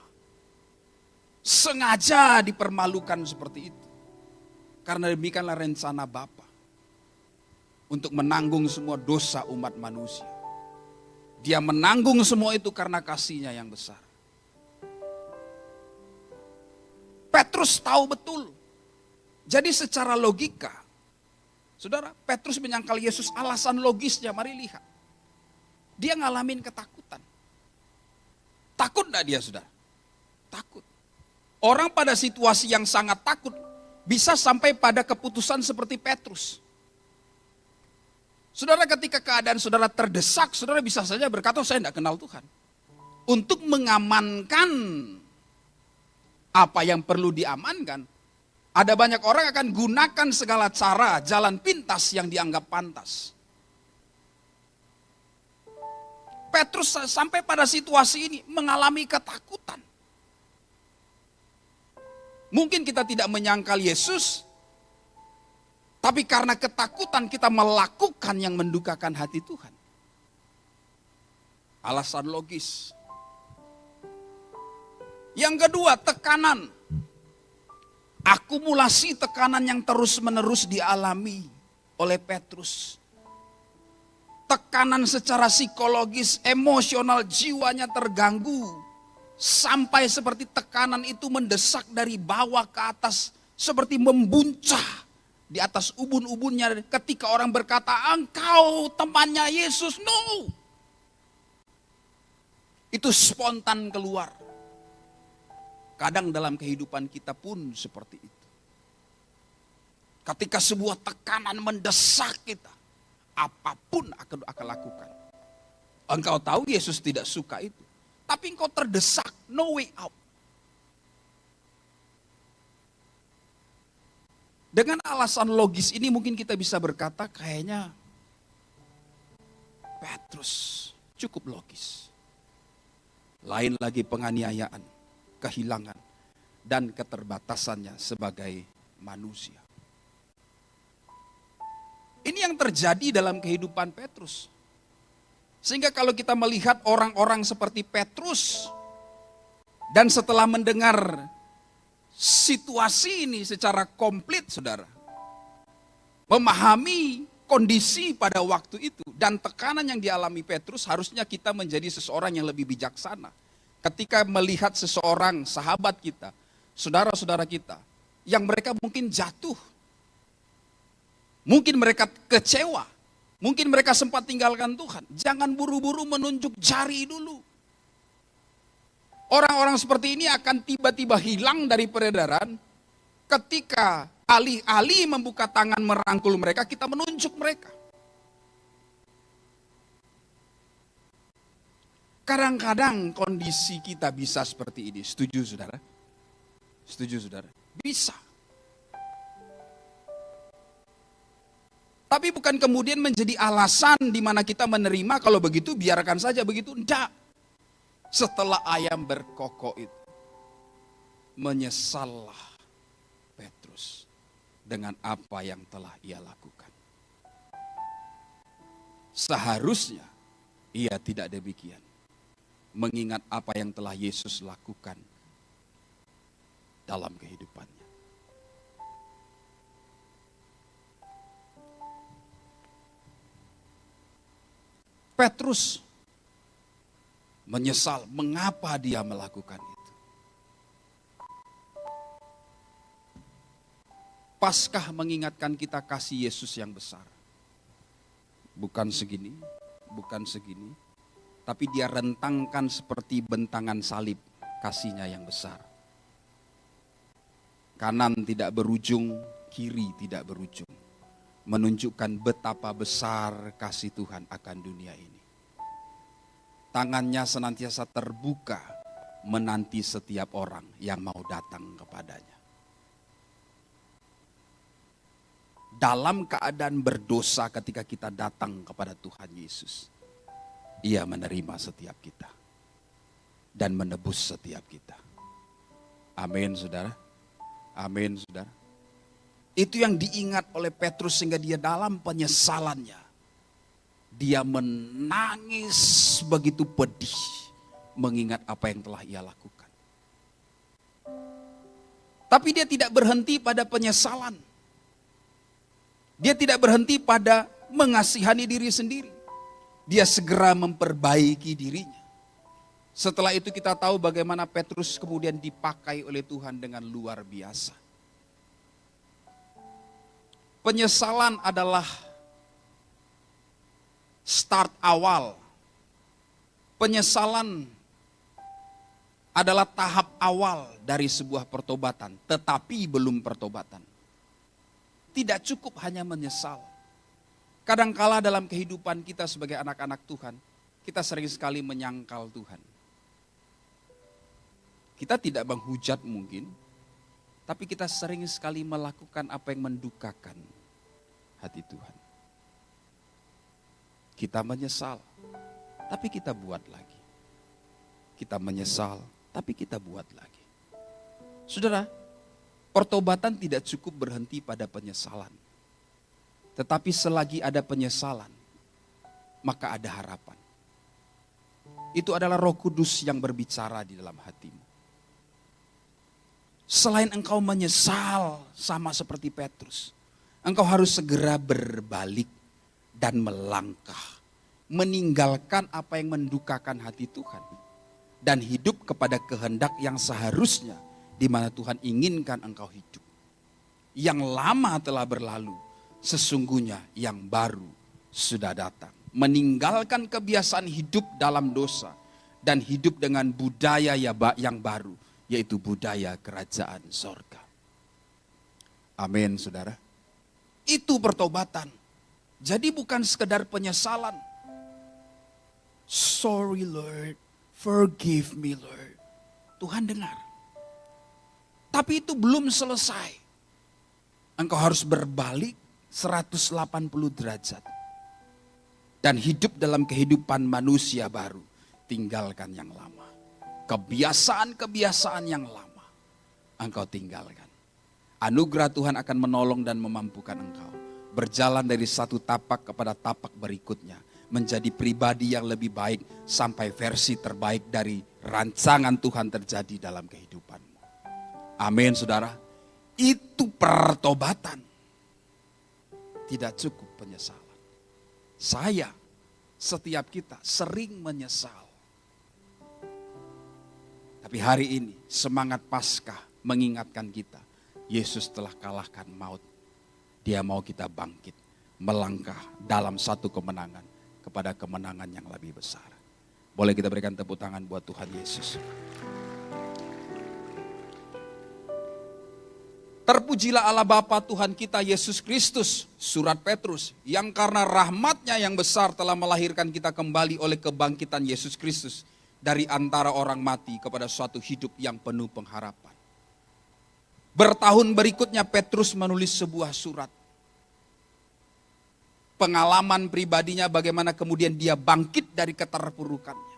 Sengaja dipermalukan seperti itu. Karena demikianlah rencana Bapa untuk menanggung semua dosa umat manusia. Dia menanggung semua itu karena kasih-Nya yang besar. Petrus tahu betul. Jadi secara logika, saudara, Petrus menyangkal Yesus, alasan logisnya, mari lihat. Dia ngalamin ketakutan. Takut enggak dia, saudara? Takut. Orang pada situasi yang sangat takut, bisa sampai pada keputusan seperti Petrus. Saudara, ketika keadaan saudara terdesak, saudara bisa saja berkata, saya tidak kenal Tuhan. Untuk mengamankan apa yang perlu diamankan, ada banyak orang akan gunakan segala cara, jalan pintas yang dianggap pantas. Petrus sampai pada situasi ini mengalami ketakutan. Mungkin kita tidak menyangkal Yesus, tapi karena ketakutan kita melakukan yang mendukakan hati Tuhan. Alasan logis. Yang kedua, tekanan. Akumulasi tekanan yang terus-menerus dialami oleh Petrus. Tekanan secara psikologis, emosional, jiwanya terganggu. Sampai seperti tekanan itu mendesak dari bawah ke atas. Seperti membuncah di atas ubun-ubunnya ketika orang berkata, engkau temannya Yesus. No. Itu spontan keluar. Kadang dalam kehidupan kita pun seperti itu. Ketika sebuah tekanan mendesak kita, apapun akan lakukan. Engkau tahu Yesus tidak suka itu. Tapi engkau terdesak, no way out. Dengan alasan logis ini mungkin kita bisa berkata kayaknya Petrus cukup logis. Lain lagi penganiayaan, kehilangan, dan keterbatasannya sebagai manusia. Ini yang terjadi dalam kehidupan Petrus. Sehingga kalau kita melihat orang-orang seperti Petrus, dan setelah mendengar situasi ini secara komplit, saudara, memahami kondisi pada waktu itu, dan tekanan yang dialami Petrus, harusnya kita menjadi seseorang yang lebih bijaksana. Ketika melihat seseorang, sahabat kita, saudara-saudara kita, yang mereka mungkin jatuh, mungkin mereka kecewa, mungkin mereka sempat tinggalkan Tuhan. Jangan buru-buru menunjuk jari dulu. Orang-orang seperti ini akan tiba-tiba hilang dari peredaran ketika alih-alih membuka tangan merangkul mereka, kita menunjuk mereka. Kadang-kadang kondisi kita bisa seperti ini. Setuju saudara? Setuju saudara? Bisa. Tapi bukan kemudian menjadi alasan di mana kita menerima kalau begitu biarkan saja begitu. Enggak. Setelah ayam berkokok itu, menyesallah Petrus dengan apa yang telah ia lakukan. Seharusnya Ia tidak demikian. Mengingat apa yang telah Yesus lakukan dalam kehidupannya. Petrus menyesal mengapa dia melakukan itu. Paskah mengingatkan kita kasih Yesus yang besar. Bukan segini, bukan segini, tapi dia rentangkan seperti bentangan salib kasihnya yang besar. Kanan tidak berujung, kiri tidak berujung. Menunjukkan betapa besar kasih Tuhan akan dunia ini. Tangannya senantiasa terbuka menanti setiap orang yang mau datang kepadanya. Dalam keadaan berdosa ketika kita datang kepada Tuhan Yesus, Ia menerima setiap kita dan menebus setiap kita. Amin, saudara. Amin, saudara. Itu yang diingat oleh Petrus sehingga dia dalam penyesalannya. Dia menangis begitu pedih mengingat apa yang telah ia lakukan. Tapi dia tidak berhenti pada penyesalan. Dia tidak berhenti pada mengasihani diri sendiri. Dia segera memperbaiki dirinya. Setelah itu kita tahu bagaimana Petrus kemudian dipakai oleh Tuhan dengan luar biasa. Penyesalan adalah start awal. Penyesalan adalah tahap awal dari sebuah pertobatan, tetapi belum pertobatan. Tidak cukup hanya menyesal. Kadangkala dalam kehidupan kita sebagai anak-anak Tuhan, kita sering sekali menyangkal Tuhan. Kita tidak menghujat mungkin, tapi kita sering sekali melakukan apa yang mendukakan hati Tuhan. Kita menyesal, tapi kita buat lagi. Kita menyesal, tapi kita buat lagi. Saudara, pertobatan tidak cukup berhenti pada penyesalan. Tetapi selagi ada penyesalan, maka ada harapan. Itu adalah Roh Kudus yang berbicara di dalam hatimu. Selain engkau menyesal sama seperti Petrus, engkau harus segera berbalik dan melangkah. Meninggalkan apa yang mendukakan hati Tuhan. Dan hidup kepada kehendak yang seharusnya di mana Tuhan inginkan engkau hidup. Yang lama telah berlalu, sesungguhnya yang baru sudah datang. Meninggalkan kebiasaan hidup dalam dosa dan hidup dengan budaya yang baru, yaitu budaya kerajaan sorga. Amin, saudara. Itu pertobatan. Jadi bukan sekedar penyesalan. Sorry Lord, forgive me Lord. Tuhan dengar. Tapi itu belum selesai. Engkau harus berbalik 180 derajat. Dan hidup dalam kehidupan manusia baru. Tinggalkan yang lama. Kebiasaan-kebiasaan yang lama. Engkau tinggalkan. Anugerah Tuhan akan menolong dan memampukan engkau. Berjalan dari satu tapak kepada tapak berikutnya. Menjadi pribadi yang lebih baik. Sampai versi terbaik dari rancangan Tuhan terjadi dalam kehidupanmu. Amin, saudara. Itu pertobatan. Tidak cukup penyesalan. Saya, setiap kita sering menyesal. Tapi hari ini semangat Paskah mengingatkan kita. Yesus telah kalahkan maut. Dia mau kita bangkit. Melangkah dalam satu kemenangan. Kepada kemenangan yang lebih besar. Boleh kita berikan tepuk tangan buat Tuhan Yesus. Terpujilah Allah Bapa Tuhan kita Yesus Kristus, surat Petrus, yang karena rahmat-Nya yang besar telah melahirkan kita kembali oleh kebangkitan Yesus Kristus dari antara orang mati kepada suatu hidup yang penuh pengharapan. Bertahun berikutnya Petrus menulis sebuah surat. Pengalaman pribadinya bagaimana kemudian dia bangkit dari keterpurukannya.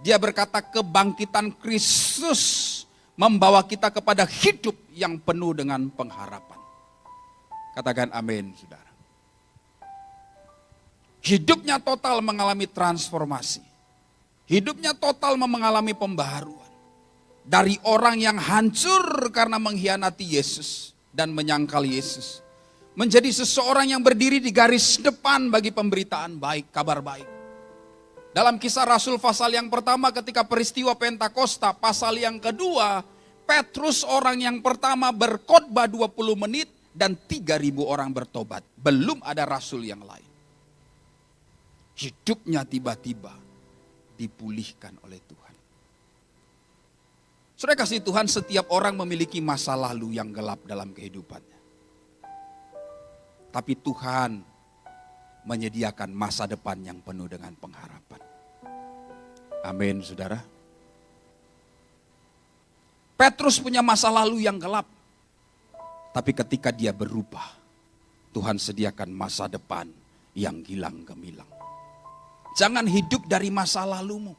Dia berkata kebangkitan Kristus membawa kita kepada hidup yang penuh dengan pengharapan. Katakan amin, saudara. Hidupnya total mengalami transformasi. Hidupnya total mengalami pembaharuan. Dari orang yang hancur karena mengkhianati Yesus dan menyangkal Yesus, menjadi seseorang yang berdiri di garis depan bagi pemberitaan baik, kabar baik. Dalam Kisah Rasul pasal yang pertama ketika peristiwa Pentakosta, pasal yang kedua, Petrus orang yang pertama berkhotbah 20 menit dan 3.000 orang bertobat. Belum ada rasul yang lain. Hidupnya tiba-tiba dipulihkan oleh Tuhan. Saudara kasih Tuhan, setiap orang memiliki masa lalu yang gelap dalam kehidupannya. Tapi Tuhan menyediakan masa depan yang penuh dengan pengharapan. Amin, saudara. Petrus punya masa lalu yang gelap. Tapi ketika dia berubah, Tuhan sediakan masa depan yang gilang gemilang. Jangan hidup dari masa lalumu.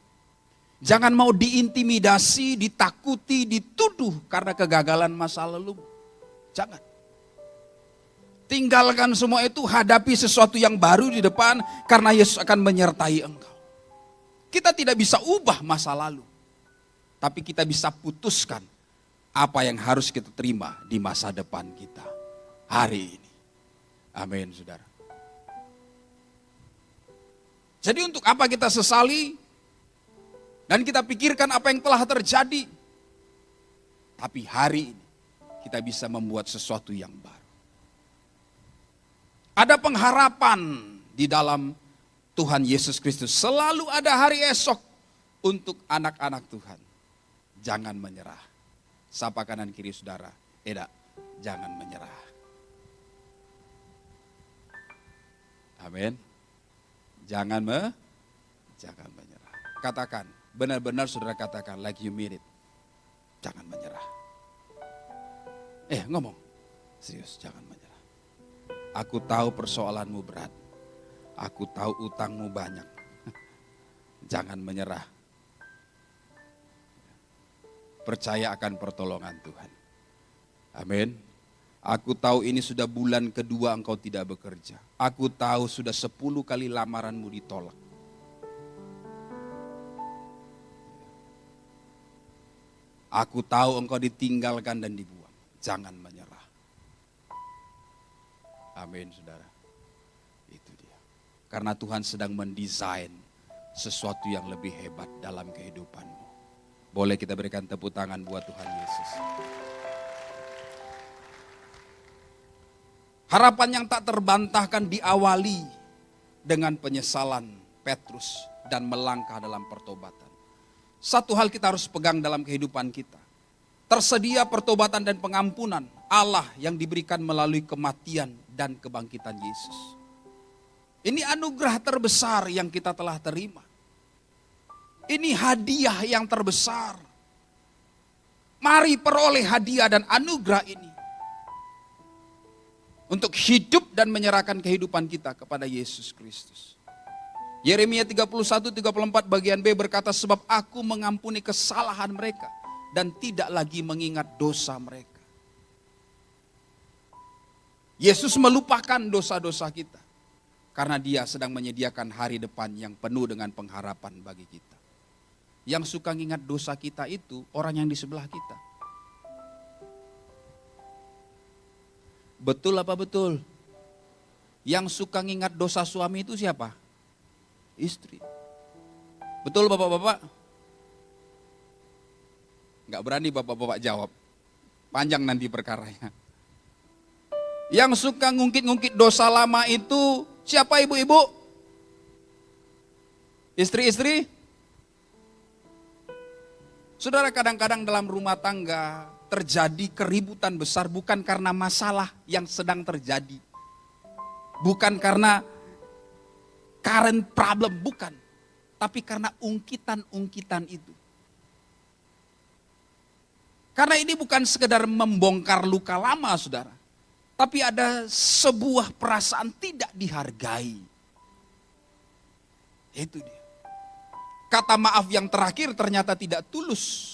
Jangan mau diintimidasi, ditakuti, dituduh karena kegagalan masa lalumu. Jangan. Tinggalkan semua itu, hadapi sesuatu yang baru di depan karena Yesus akan menyertai engkau. Kita tidak bisa ubah masa lalu. Tapi kita bisa putuskan apa yang harus kita terima di masa depan kita hari ini. Amin, saudara. Jadi untuk apa kita sesali dan kita pikirkan apa yang telah terjadi. Tapi hari ini kita bisa membuat sesuatu yang baru. Ada pengharapan di dalam Tuhan Yesus Kristus. Selalu ada hari esok untuk anak-anak Tuhan. Jangan menyerah. Sapa kanan kiri saudara, jangan menyerah. Amin. Jangan menyerah. Katakan, benar-benar saudara katakan like you mean it. Jangan menyerah. Ngomong. Serius, jangan menyerah. Aku tahu persoalanmu berat. Aku tahu utangmu banyak. Jangan menyerah. Percaya akan pertolongan Tuhan. Amin. Aku tahu ini sudah bulan kedua engkau tidak bekerja. Aku tahu sudah 10 kali lamaranmu ditolak. Aku tahu engkau ditinggalkan dan dibuang. Jangan menyerah. Amin, saudara. Itu dia. Karena Tuhan sedang mendesain sesuatu yang lebih hebat dalam kehidupanmu. Boleh kita berikan tepuk tangan buat Tuhan Yesus. Harapan yang tak terbantahkan diawali dengan penyesalan Petrus dan melangkah dalam pertobatan. Satu hal kita harus pegang dalam kehidupan kita. Tersedia pertobatan dan pengampunan Allah yang diberikan melalui kematian dan kebangkitan Yesus. Ini anugerah terbesar yang kita telah terima. Ini hadiah yang terbesar. Mari peroleh hadiah dan anugerah ini. Untuk hidup dan menyerahkan kehidupan kita kepada Yesus Kristus. Yeremia 31-34 bagian B berkata, sebab aku mengampuni kesalahan mereka dan tidak lagi mengingat dosa mereka. Yesus melupakan dosa-dosa kita. Karena dia sedang menyediakan hari depan yang penuh dengan pengharapan bagi kita. Yang suka mengingat dosa kita itu orang yang di sebelah kita. Betul apa betul? Yang suka ngingat dosa suami itu siapa? Istri. Betul bapak-bapak? Enggak berani bapak-bapak jawab. Panjang nanti perkaranya. Yang suka ngungkit-ngungkit dosa lama itu siapa ibu-ibu? Istri-istri? Saudara, kadang-kadang dalam rumah tangga terjadi keributan besar bukan karena masalah yang sedang terjadi. Bukan karena current problem, bukan. Tapi karena ungkitan-ungkitan itu. Karena ini bukan sekedar membongkar luka lama, saudara. Tapi ada sebuah perasaan tidak dihargai. Itu dia. Kata maaf yang terakhir ternyata tidak tulus.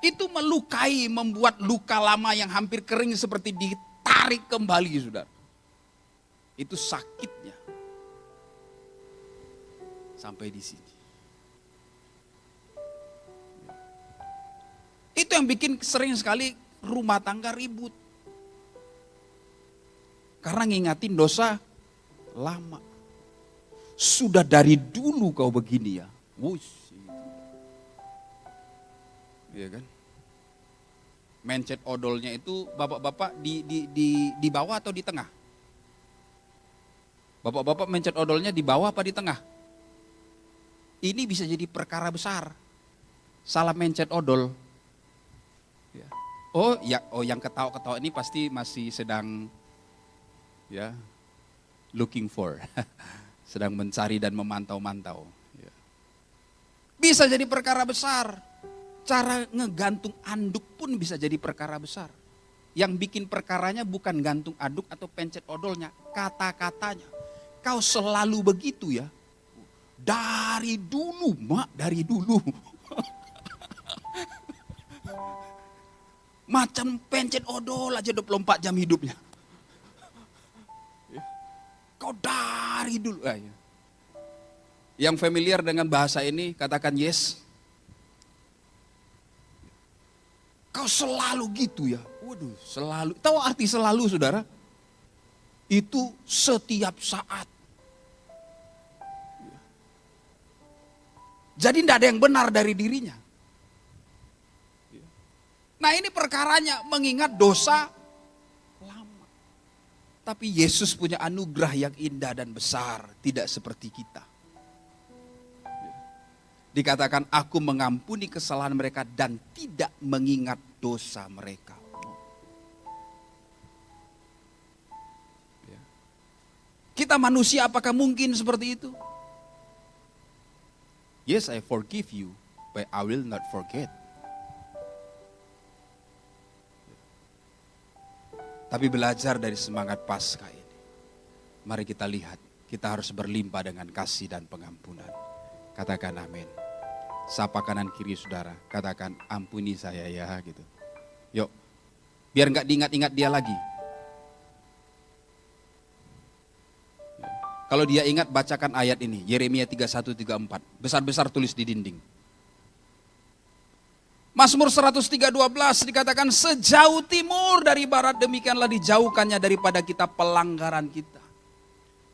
Itu melukai, membuat luka lama yang hampir kering seperti ditarik kembali, saudara. Itu sakitnya. Sampai di sini. Itu yang bikin sering sekali rumah tangga ribut. Karena ngingatin dosa lama. Sudah dari dulu kau begini ya. Wush. Iya kan? Mencet odolnya itu bapak-bapak di bawah atau di tengah? Bapak-bapak mencet odolnya di bawah apa di tengah? Ini bisa jadi perkara besar. Salah mencet odol. Oh yang ketawa-ketawa ini pasti masih sedang ya looking for. Sedang mencari dan memantau-mantau. Bisa jadi perkara besar. Cara ngegantung anduk pun bisa jadi perkara besar. Yang bikin perkaranya bukan gantung anduk atau pencet odolnya, kata-katanya. Kau selalu begitu ya. Dari dulu, Mak, dari dulu. Macam pencet odol aja 24 jam hidupnya. Kau dari dulu. Yang familiar dengan bahasa ini, katakan yes. Kau selalu gitu ya. Waduh, selalu. Tahu arti selalu, saudara? Itu setiap saat. Jadi tidak ada yang benar dari dirinya. Nah ini perkaranya mengingat dosa lama. Tapi Yesus punya anugerah yang indah dan besar. Tidak seperti kita. Dikatakan aku mengampuni kesalahan mereka dan tidak mengingat dosa mereka. Kita manusia apakah mungkin seperti itu? Yes, I forgive you, but I will not forget. Tapi belajar dari semangat Paskah ini. Mari kita lihat, kita harus berlimpah dengan kasih dan pengampunan. Katakan amin. Sapa kanan kiri saudara, katakan ampuni saya ya gitu. Yuk, biar nggak diingat-ingat dia lagi. Kalau dia ingat bacakan ayat ini, Yeremia 31-34, besar-besar tulis di dinding. Mazmur 103:12 dikatakan sejauh timur dari barat demikianlah dijauhkannya daripada kita pelanggaran kita.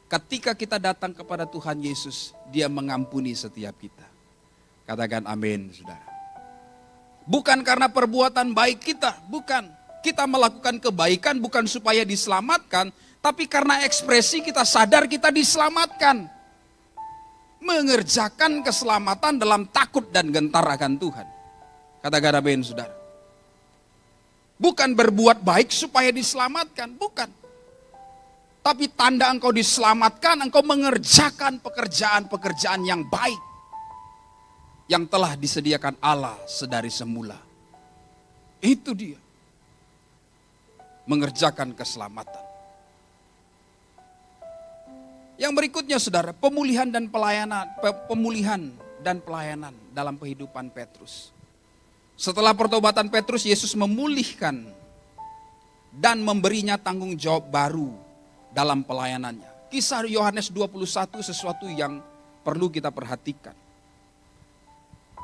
Ketika kita datang kepada Tuhan Yesus, Dia mengampuni setiap kita. Katakan amin, saudara. Bukan karena perbuatan baik kita, bukan. Kita melakukan kebaikan bukan supaya diselamatkan, tapi karena ekspresi kita sadar kita diselamatkan. Mengerjakan keselamatan dalam takut dan gentar akan Tuhan. Katakan amin, saudara. Bukan berbuat baik supaya diselamatkan, bukan. Tapi tanda engkau diselamatkan, engkau mengerjakan pekerjaan-pekerjaan yang baik. Yang telah disediakan Allah sedari semula. Itu dia. Mengerjakan keselamatan. Yang berikutnya saudara, pemulihan dan pelayanan dalam kehidupan Petrus. Setelah pertobatan Petrus, Yesus memulihkan dan memberinya tanggung jawab baru dalam pelayanannya. Kisah Yohanes 21 sesuatu yang perlu kita perhatikan.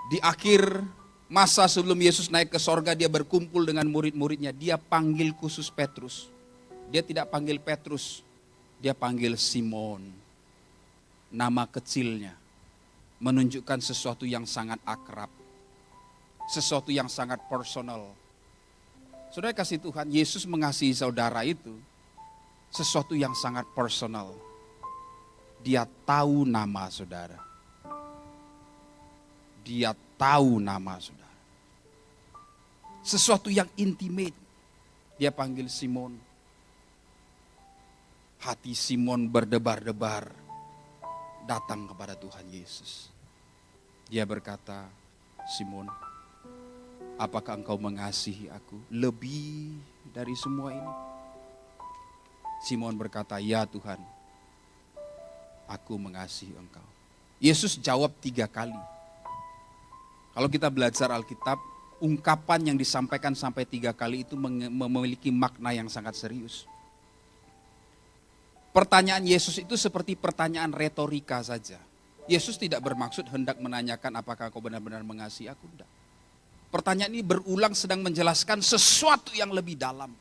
Di akhir masa sebelum Yesus naik ke sorga, dia berkumpul dengan murid-muridnya. Dia panggil khusus Petrus. Dia tidak panggil Petrus, dia panggil Simon. Nama kecilnya menunjukkan sesuatu yang sangat akrab. Sesuatu yang sangat personal. Saudara kasih Tuhan, Yesus mengasihi saudara itu sesuatu yang sangat personal. Dia tahu nama saudara. Dia tahu nama saudara. Sesuatu yang intimate. Dia panggil Simon. Hati Simon berdebar-debar datang kepada Tuhan Yesus. Dia berkata, Simon, apakah engkau mengasihi aku lebih dari semua ini? Simon berkata, ya Tuhan, aku mengasihi engkau. Yesus jawab 3 kali. Kalau kita belajar Alkitab, ungkapan yang disampaikan sampai 3 kali itu memiliki makna yang sangat serius. Pertanyaan Yesus itu seperti pertanyaan retorika saja. Yesus tidak bermaksud hendak menanyakan apakah kau benar-benar mengasihi aku. Tidak. Pertanyaan ini berulang sedang menjelaskan sesuatu yang lebih dalam.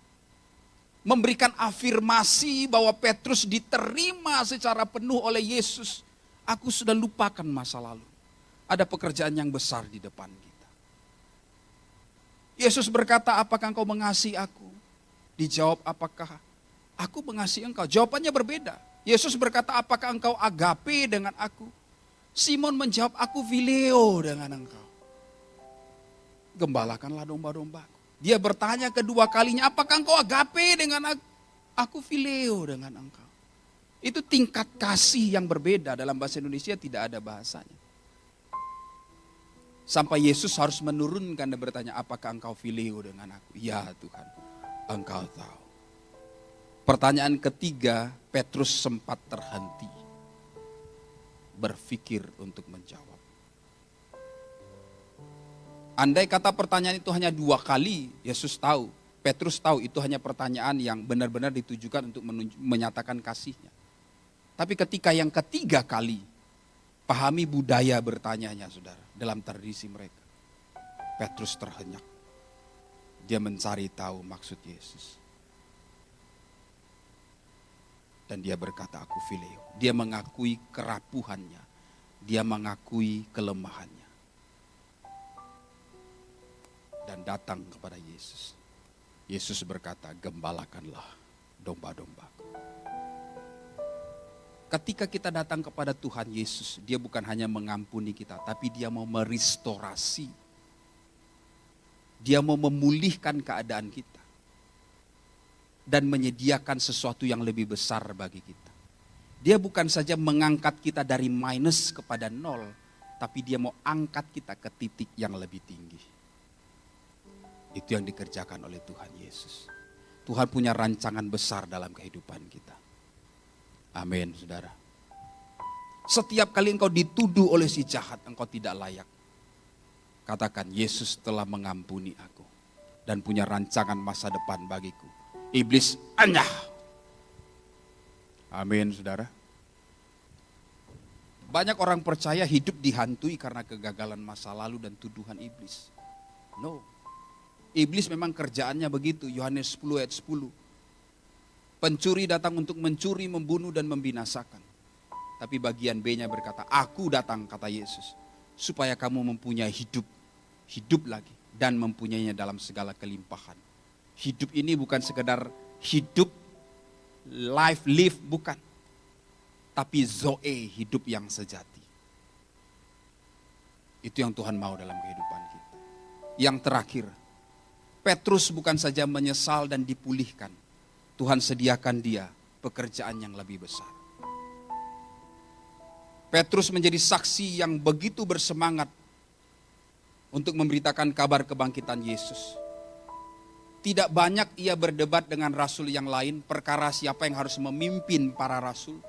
Memberikan afirmasi bahwa Petrus diterima secara penuh oleh Yesus. Aku sudah lupakan masa lalu. Ada pekerjaan yang besar di depan kita. Yesus berkata, apakah engkau mengasihi aku? Dijawab, apakah aku mengasihi engkau? Jawabannya berbeda. Yesus berkata, apakah engkau agape dengan aku? Simon menjawab, aku phileo dengan engkau. Gembalakanlah domba-dombaku. Dia bertanya kedua kalinya, apakah engkau agape dengan aku? Aku phileo dengan engkau. Itu tingkat kasih yang berbeda. Dalam bahasa Indonesia tidak ada bahasanya. Sampai Yesus harus menurunkan dan bertanya, apakah engkau phileo dengan aku? Ya Tuhan, engkau tahu. Pertanyaan ketiga, Petrus sempat terhenti. Berpikir untuk menjawab. Andai kata pertanyaan itu hanya 2 kali, Yesus tahu, Petrus tahu itu hanya pertanyaan yang benar-benar ditujukan untuk menyatakan kasihnya. Tapi ketika yang ketiga kali, pahami budaya bertanyanya saudara, dalam tradisi mereka. Petrus terhenyak. Dia mencari tahu maksud Yesus. Dan dia berkata, aku phileo. Dia mengakui kerapuhannya. Dia mengakui kelemahannya. Dan datang kepada Yesus. Yesus berkata, gembalakanlah domba-dombaku. Ketika kita datang kepada Tuhan Yesus, dia bukan hanya mengampuni kita, tapi dia mau merestorasi. Dia mau memulihkan keadaan kita. Dan menyediakan sesuatu yang lebih besar bagi kita. Dia bukan saja mengangkat kita dari minus kepada 0, tapi dia mau angkat kita ke titik yang lebih tinggi. Itu yang dikerjakan oleh Tuhan Yesus. Tuhan punya rancangan besar dalam kehidupan kita. Amin, saudara. Setiap kali engkau dituduh oleh si jahat, engkau tidak layak. Katakan, Yesus telah mengampuni aku. Dan punya rancangan masa depan bagiku. Iblis, anyah. Amin, saudara. Banyak orang percaya hidup dihantui karena kegagalan masa lalu dan tuduhan iblis. No. Iblis memang kerjaannya begitu, Yohanes 10 ayat 10. Pencuri datang untuk mencuri, membunuh dan membinasakan. Tapi bagian B-nya berkata, aku datang, kata Yesus, supaya kamu mempunyai hidup lagi dan mempunyainya dalam segala kelimpahan. Hidup ini bukan sekedar hidup, live, bukan. Tapi zoe, hidup yang sejati. Itu yang Tuhan mau dalam kehidupan kita. Yang terakhir, Petrus bukan saja menyesal dan dipulihkan. Tuhan sediakan dia pekerjaan yang lebih besar. Petrus menjadi saksi yang begitu bersemangat untuk memberitakan kabar kebangkitan Yesus. Tidak banyak ia berdebat dengan rasul yang lain perkara siapa yang harus memimpin para rasul.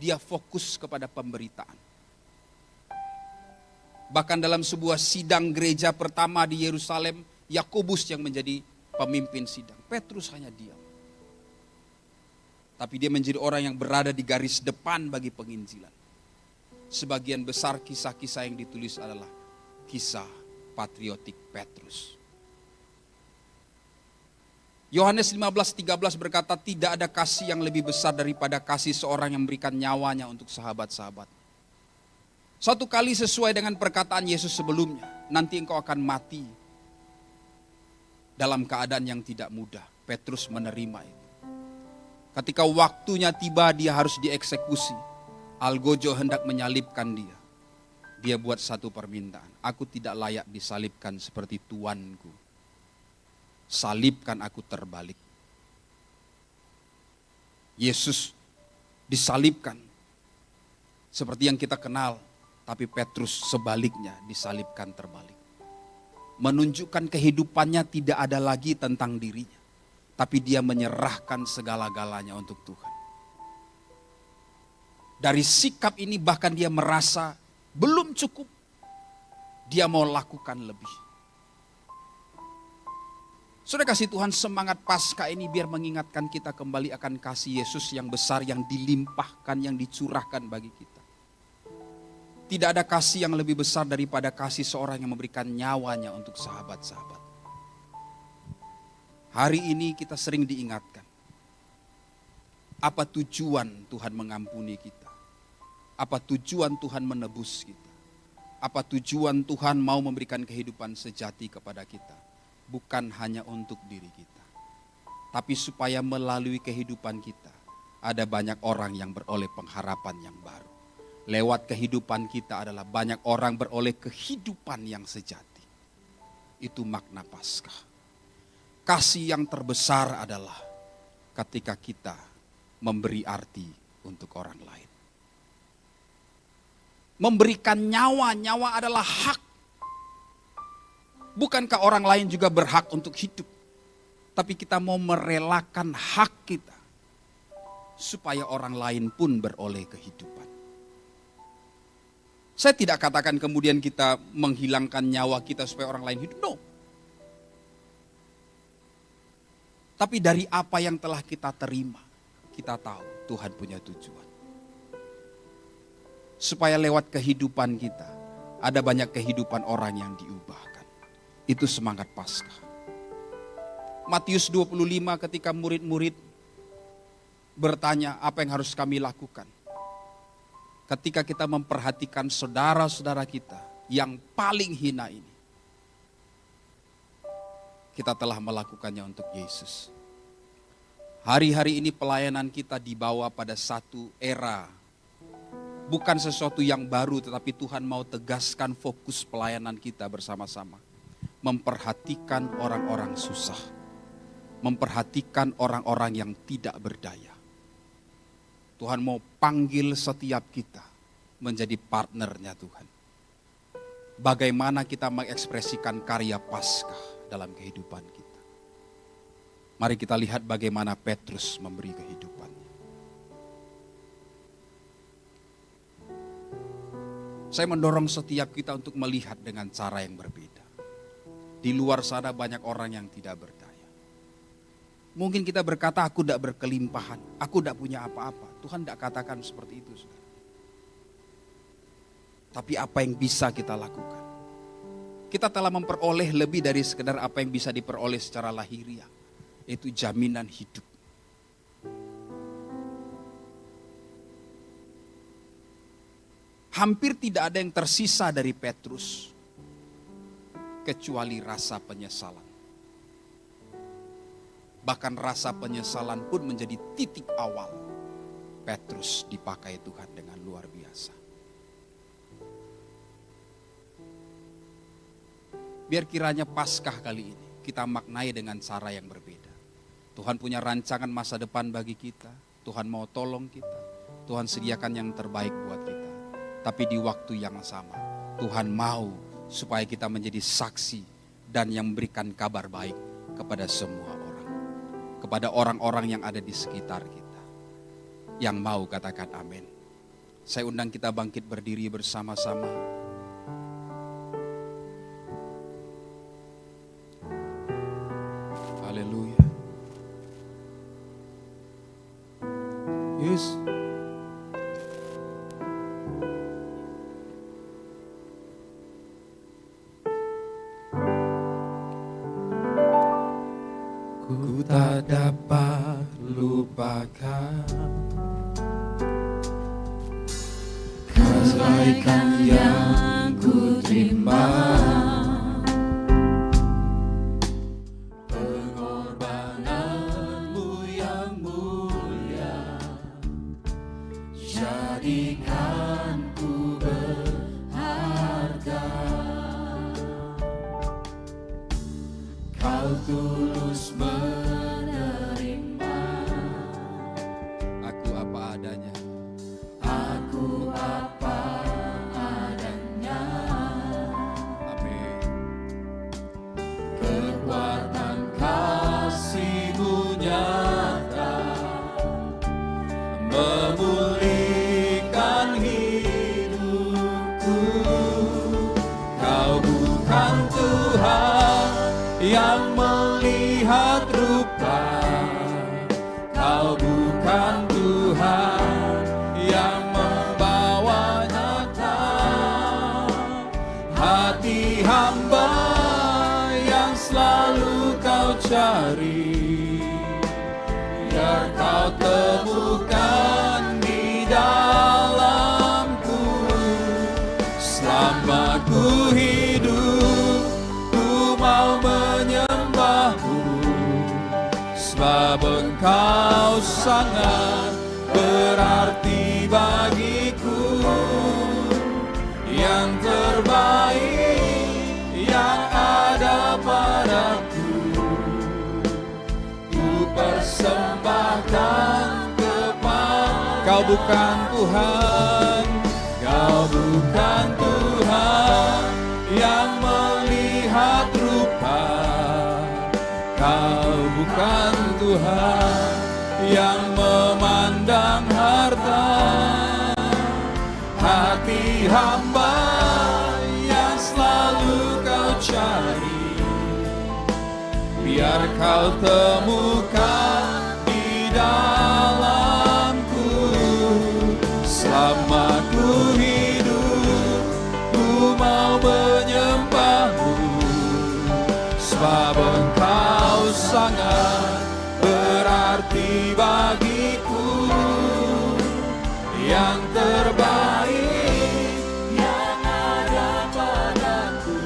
Dia fokus kepada pemberitaan. Bahkan dalam sebuah sidang gereja pertama di Yerusalem, Yakobus yang menjadi pemimpin sidang. Petrus hanya diam. Tapi dia menjadi orang yang berada di garis depan bagi penginjilan. Sebagian besar kisah-kisah yang ditulis adalah kisah patriotik Petrus. Yohanes 15:13 berkata, tidak ada kasih yang lebih besar daripada kasih seorang yang memberikan nyawanya untuk sahabat-sahabat. Satu kali sesuai dengan perkataan Yesus sebelumnya, nanti engkau akan mati. Dalam keadaan yang tidak mudah, Petrus menerima itu. Ketika waktunya tiba, dia harus dieksekusi. Algojo hendak menyalibkan dia. Dia buat satu permintaan. Aku tidak layak disalibkan seperti tuanku. Salibkan aku terbalik. Yesus disalibkan seperti yang kita kenal, tapi Petrus sebaliknya disalibkan terbalik. Menunjukkan kehidupannya tidak ada lagi tentang dirinya, tapi dia menyerahkan segala-galanya untuk Tuhan. Dari sikap ini bahkan dia merasa belum cukup. Dia mau lakukan lebih. Saudara kasih Tuhan, semangat Paskah ini biar mengingatkan kita kembali akan kasih Yesus yang besar, yang dilimpahkan, yang dicurahkan bagi kita. Tidak ada kasih yang lebih besar daripada kasih seorang yang memberikan nyawanya untuk sahabat-sahabat. Hari ini kita sering diingatkan. Apa tujuan Tuhan mengampuni kita? Apa tujuan Tuhan menebus kita? Apa tujuan Tuhan mau memberikan kehidupan sejati kepada kita? Bukan hanya untuk diri kita, tapi supaya melalui kehidupan kita ada banyak orang yang beroleh pengharapan yang baru. Lewat kehidupan kita adalah banyak orang beroleh kehidupan yang sejati. Itu makna Paskah. Kasih yang terbesar adalah ketika kita memberi arti untuk orang lain. Memberikan nyawa adalah hak. Bukankah orang lain juga berhak untuk hidup? Tapi kita mau merelakan hak kita supaya orang lain pun beroleh kehidupan. Saya tidak katakan kemudian kita menghilangkan nyawa kita supaya orang lain hidup. No. Tapi dari apa yang telah kita terima, kita tahu Tuhan punya tujuan. Supaya lewat kehidupan kita, ada banyak kehidupan orang yang diubahkan. Itu semangat Paskah. Matius 25 ketika murid-murid bertanya apa yang harus kami lakukan. Ketika kita memperhatikan saudara-saudara kita yang paling hina ini. Kita telah melakukannya untuk Yesus. Hari-hari ini pelayanan kita dibawa pada satu era. Bukan sesuatu yang baru, tetapi Tuhan mau tegaskan fokus pelayanan kita bersama-sama. Memperhatikan orang-orang susah. Memperhatikan orang-orang yang tidak berdaya. Tuhan mau panggil setiap kita menjadi partnernya Tuhan. Bagaimana kita mengekspresikan karya Paskah dalam kehidupan kita. Mari kita lihat bagaimana Petrus memberi kehidupannya. Saya mendorong setiap kita untuk melihat dengan cara yang berbeda. Di luar sana banyak orang yang tidak berdaya. Mungkin kita berkata, aku tidak berkelimpahan, aku tidak punya apa-apa. Tuhan tidak katakan seperti itu, saudara. Tapi apa yang bisa kita lakukan? Kita telah memperoleh lebih dari sekedar apa yang bisa diperoleh secara lahiriah. Yaitu jaminan hidup. Hampir tidak ada yang tersisa dari Petrus. Kecuali rasa penyesalan. Bahkan rasa penyesalan pun menjadi titik awal Petrus dipakai Tuhan dengan luar biasa. Biar kiranya Paskah kali ini kita maknai dengan cara yang berbeda. Tuhan punya rancangan masa depan bagi kita. Tuhan mau tolong kita. Tuhan sediakan yang terbaik buat kita. Tapi di waktu yang sama Tuhan mau supaya kita menjadi saksi dan yang memberikan kabar baik kepada semua orang. Kepada orang-orang yang ada di sekitar kita. Yang mau katakan amin. Saya undang kita bangkit berdiri bersama-sama. Haleluya. Yes. Tak dapat lupakan kebaikan yang ku terima, pengorbananmu yang mulia, jadikan ku berharga. Kau tulus memulihkan hidupku. Kau bukan Tuhan yang melindungi Engkau sangat berarti bagiku. Yang terbaik yang ada padaku, ku persembahkan kepada. Kau bukan Tuhan, Kau bukan Tuhan yang melihat rupa. Kau bukan Tuhan yang memandang harta. Hati hamba yang selalu Kau cari, biar Kau temukan di dalamku. Selama ku hidup, ku mau menyembah-Mu, sebab Engkau sangat berarti bagiku. Yang terbaik yang ada padaku,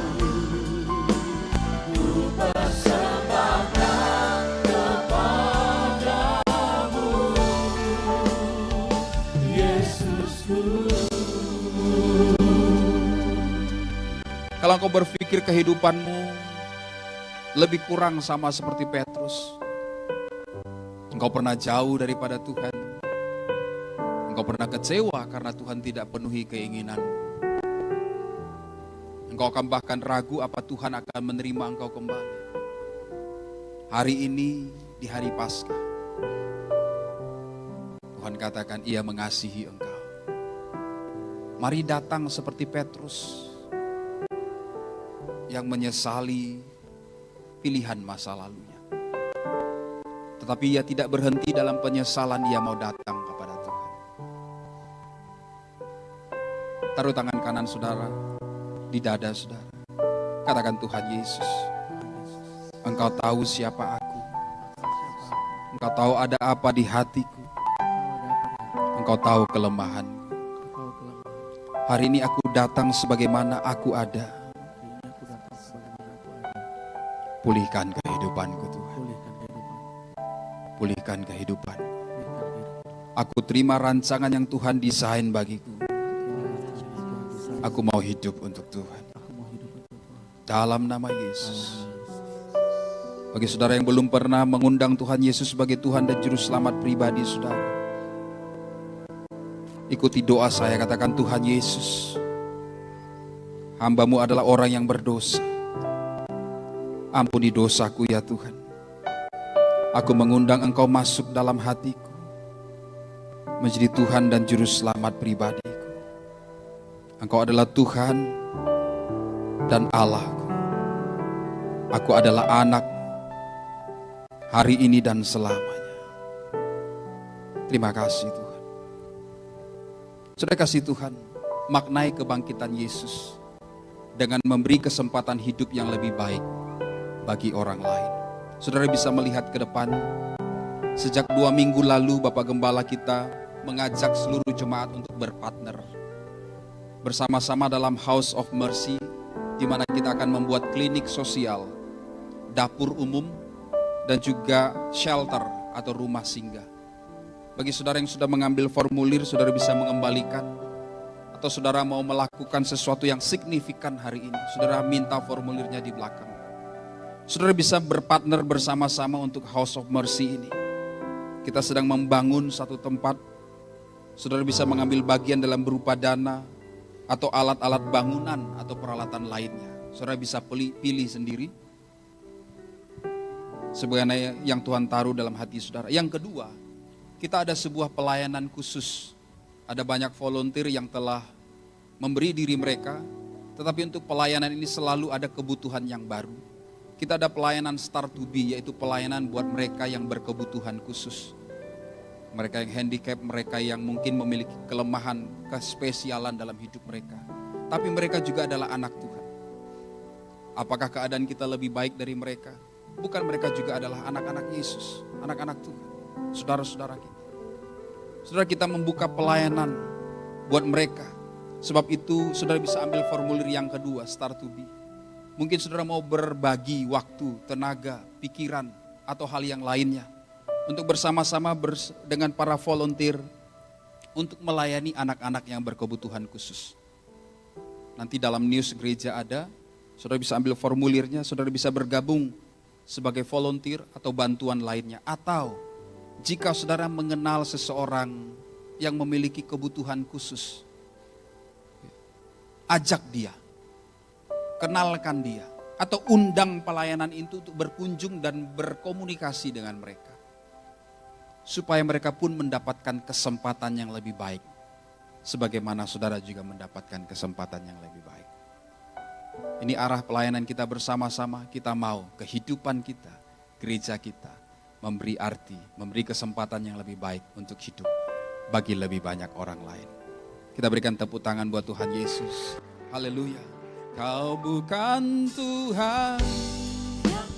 ku persembahkan kepadamu, Yesusku. Kalau engkau berpikir kehidupanmu lebih kurang sama seperti Petrus, engkau pernah jauh daripada Tuhan, engkau pernah kecewa karena Tuhan tidak penuhi keinginan, engkau akan bahkan ragu apa Tuhan akan menerima engkau kembali. Hari ini di hari Paskah, Tuhan katakan Ia mengasihi engkau. Mari datang seperti Petrus yang menyesali pilihan masa lalunya. Tetapi ia tidak berhenti dalam penyesalan, ia mau datang kepada Tuhan. Taruh tangan kanan saudara di dada saudara. Katakan, Tuhan Yesus, Engkau tahu siapa aku. Engkau tahu ada apa di hatiku. Engkau tahu kelemahanku. Hari ini aku datang sebagaimana aku ada. Pulihkan kehidupanku Tuhan. Pulihkan kehidupan. Aku terima rancangan yang Tuhan desain bagiku. Aku mau hidup untuk Tuhan. Dalam nama Yesus. Bagi saudara yang belum pernah mengundang Tuhan Yesus sebagai Tuhan dan Juru Selamat pribadi saudara, ikuti doa saya, katakan, Tuhan Yesus, hamba-Mu adalah orang yang berdosa. Ampuni dosaku ya Tuhan. Aku mengundang Engkau masuk dalam hatiku, menjadi Tuhan dan Juru Selamat pribadiku. Engkau adalah Tuhan dan Allahku. Aku adalah anak hari ini dan selamanya. Terima kasih Tuhan. Saudara kasih Tuhan, maknai kebangkitan Yesus dengan memberi kesempatan hidup yang lebih baik bagi orang lain. Saudara bisa melihat ke depan. Sejak 2 minggu lalu Bapak Gembala kita mengajak seluruh jemaat untuk berpartner bersama-sama dalam House of Mercy, di mana kita akan membuat klinik sosial, dapur umum, dan juga shelter atau rumah singgah. Bagi saudara yang sudah mengambil formulir, saudara bisa mengembalikan. Atau saudara mau melakukan sesuatu yang signifikan hari ini, saudara minta formulirnya di belakang. Saudara bisa berpartner bersama-sama untuk House of Mercy ini. Kita sedang membangun satu tempat. Saudara bisa mengambil bagian dalam berupa dana atau alat-alat bangunan atau peralatan lainnya. Saudara bisa pilih sendiri sebagaimana yang Tuhan taruh dalam hati saudara. Yang kedua, kita ada sebuah pelayanan khusus. Ada banyak volunteer yang telah memberi diri mereka, tetapi untuk pelayanan ini selalu ada kebutuhan yang baru. Kita ada pelayanan Start to Be, yaitu pelayanan buat mereka yang berkebutuhan khusus. Mereka yang handicap, mereka yang mungkin memiliki kelemahan, kespesialan dalam hidup mereka. Tapi mereka juga adalah anak Tuhan. Apakah keadaan kita lebih baik dari mereka? Bukan, mereka juga adalah anak-anak Yesus, anak-anak Tuhan, saudara-saudara kita. Saudara, kita membuka pelayanan buat mereka. Sebab itu saudara bisa ambil formulir yang kedua, Start to Be. Mungkin saudara mau berbagi waktu, tenaga, pikiran, atau hal yang lainnya. untuk bersama-sama dengan para volunteer untuk melayani anak-anak yang berkebutuhan khusus. Nanti dalam news gereja ada, saudara bisa ambil formulirnya, saudara bisa bergabung sebagai volunteer atau bantuan lainnya. Atau jika saudara mengenal seseorang yang memiliki kebutuhan khusus, ajak dia, kenalkan dia, atau undang pelayanan itu untuk berkunjung dan berkomunikasi dengan mereka. Supaya mereka pun mendapatkan kesempatan yang lebih baik. Sebagaimana saudara juga mendapatkan kesempatan yang lebih baik. Ini arah pelayanan kita bersama-sama. Kita mau kehidupan kita, gereja kita memberi arti, memberi kesempatan yang lebih baik untuk hidup bagi lebih banyak orang lain. Kita berikan tepuk tangan buat Tuhan Yesus. Haleluya. Kau bukan Tuhan yang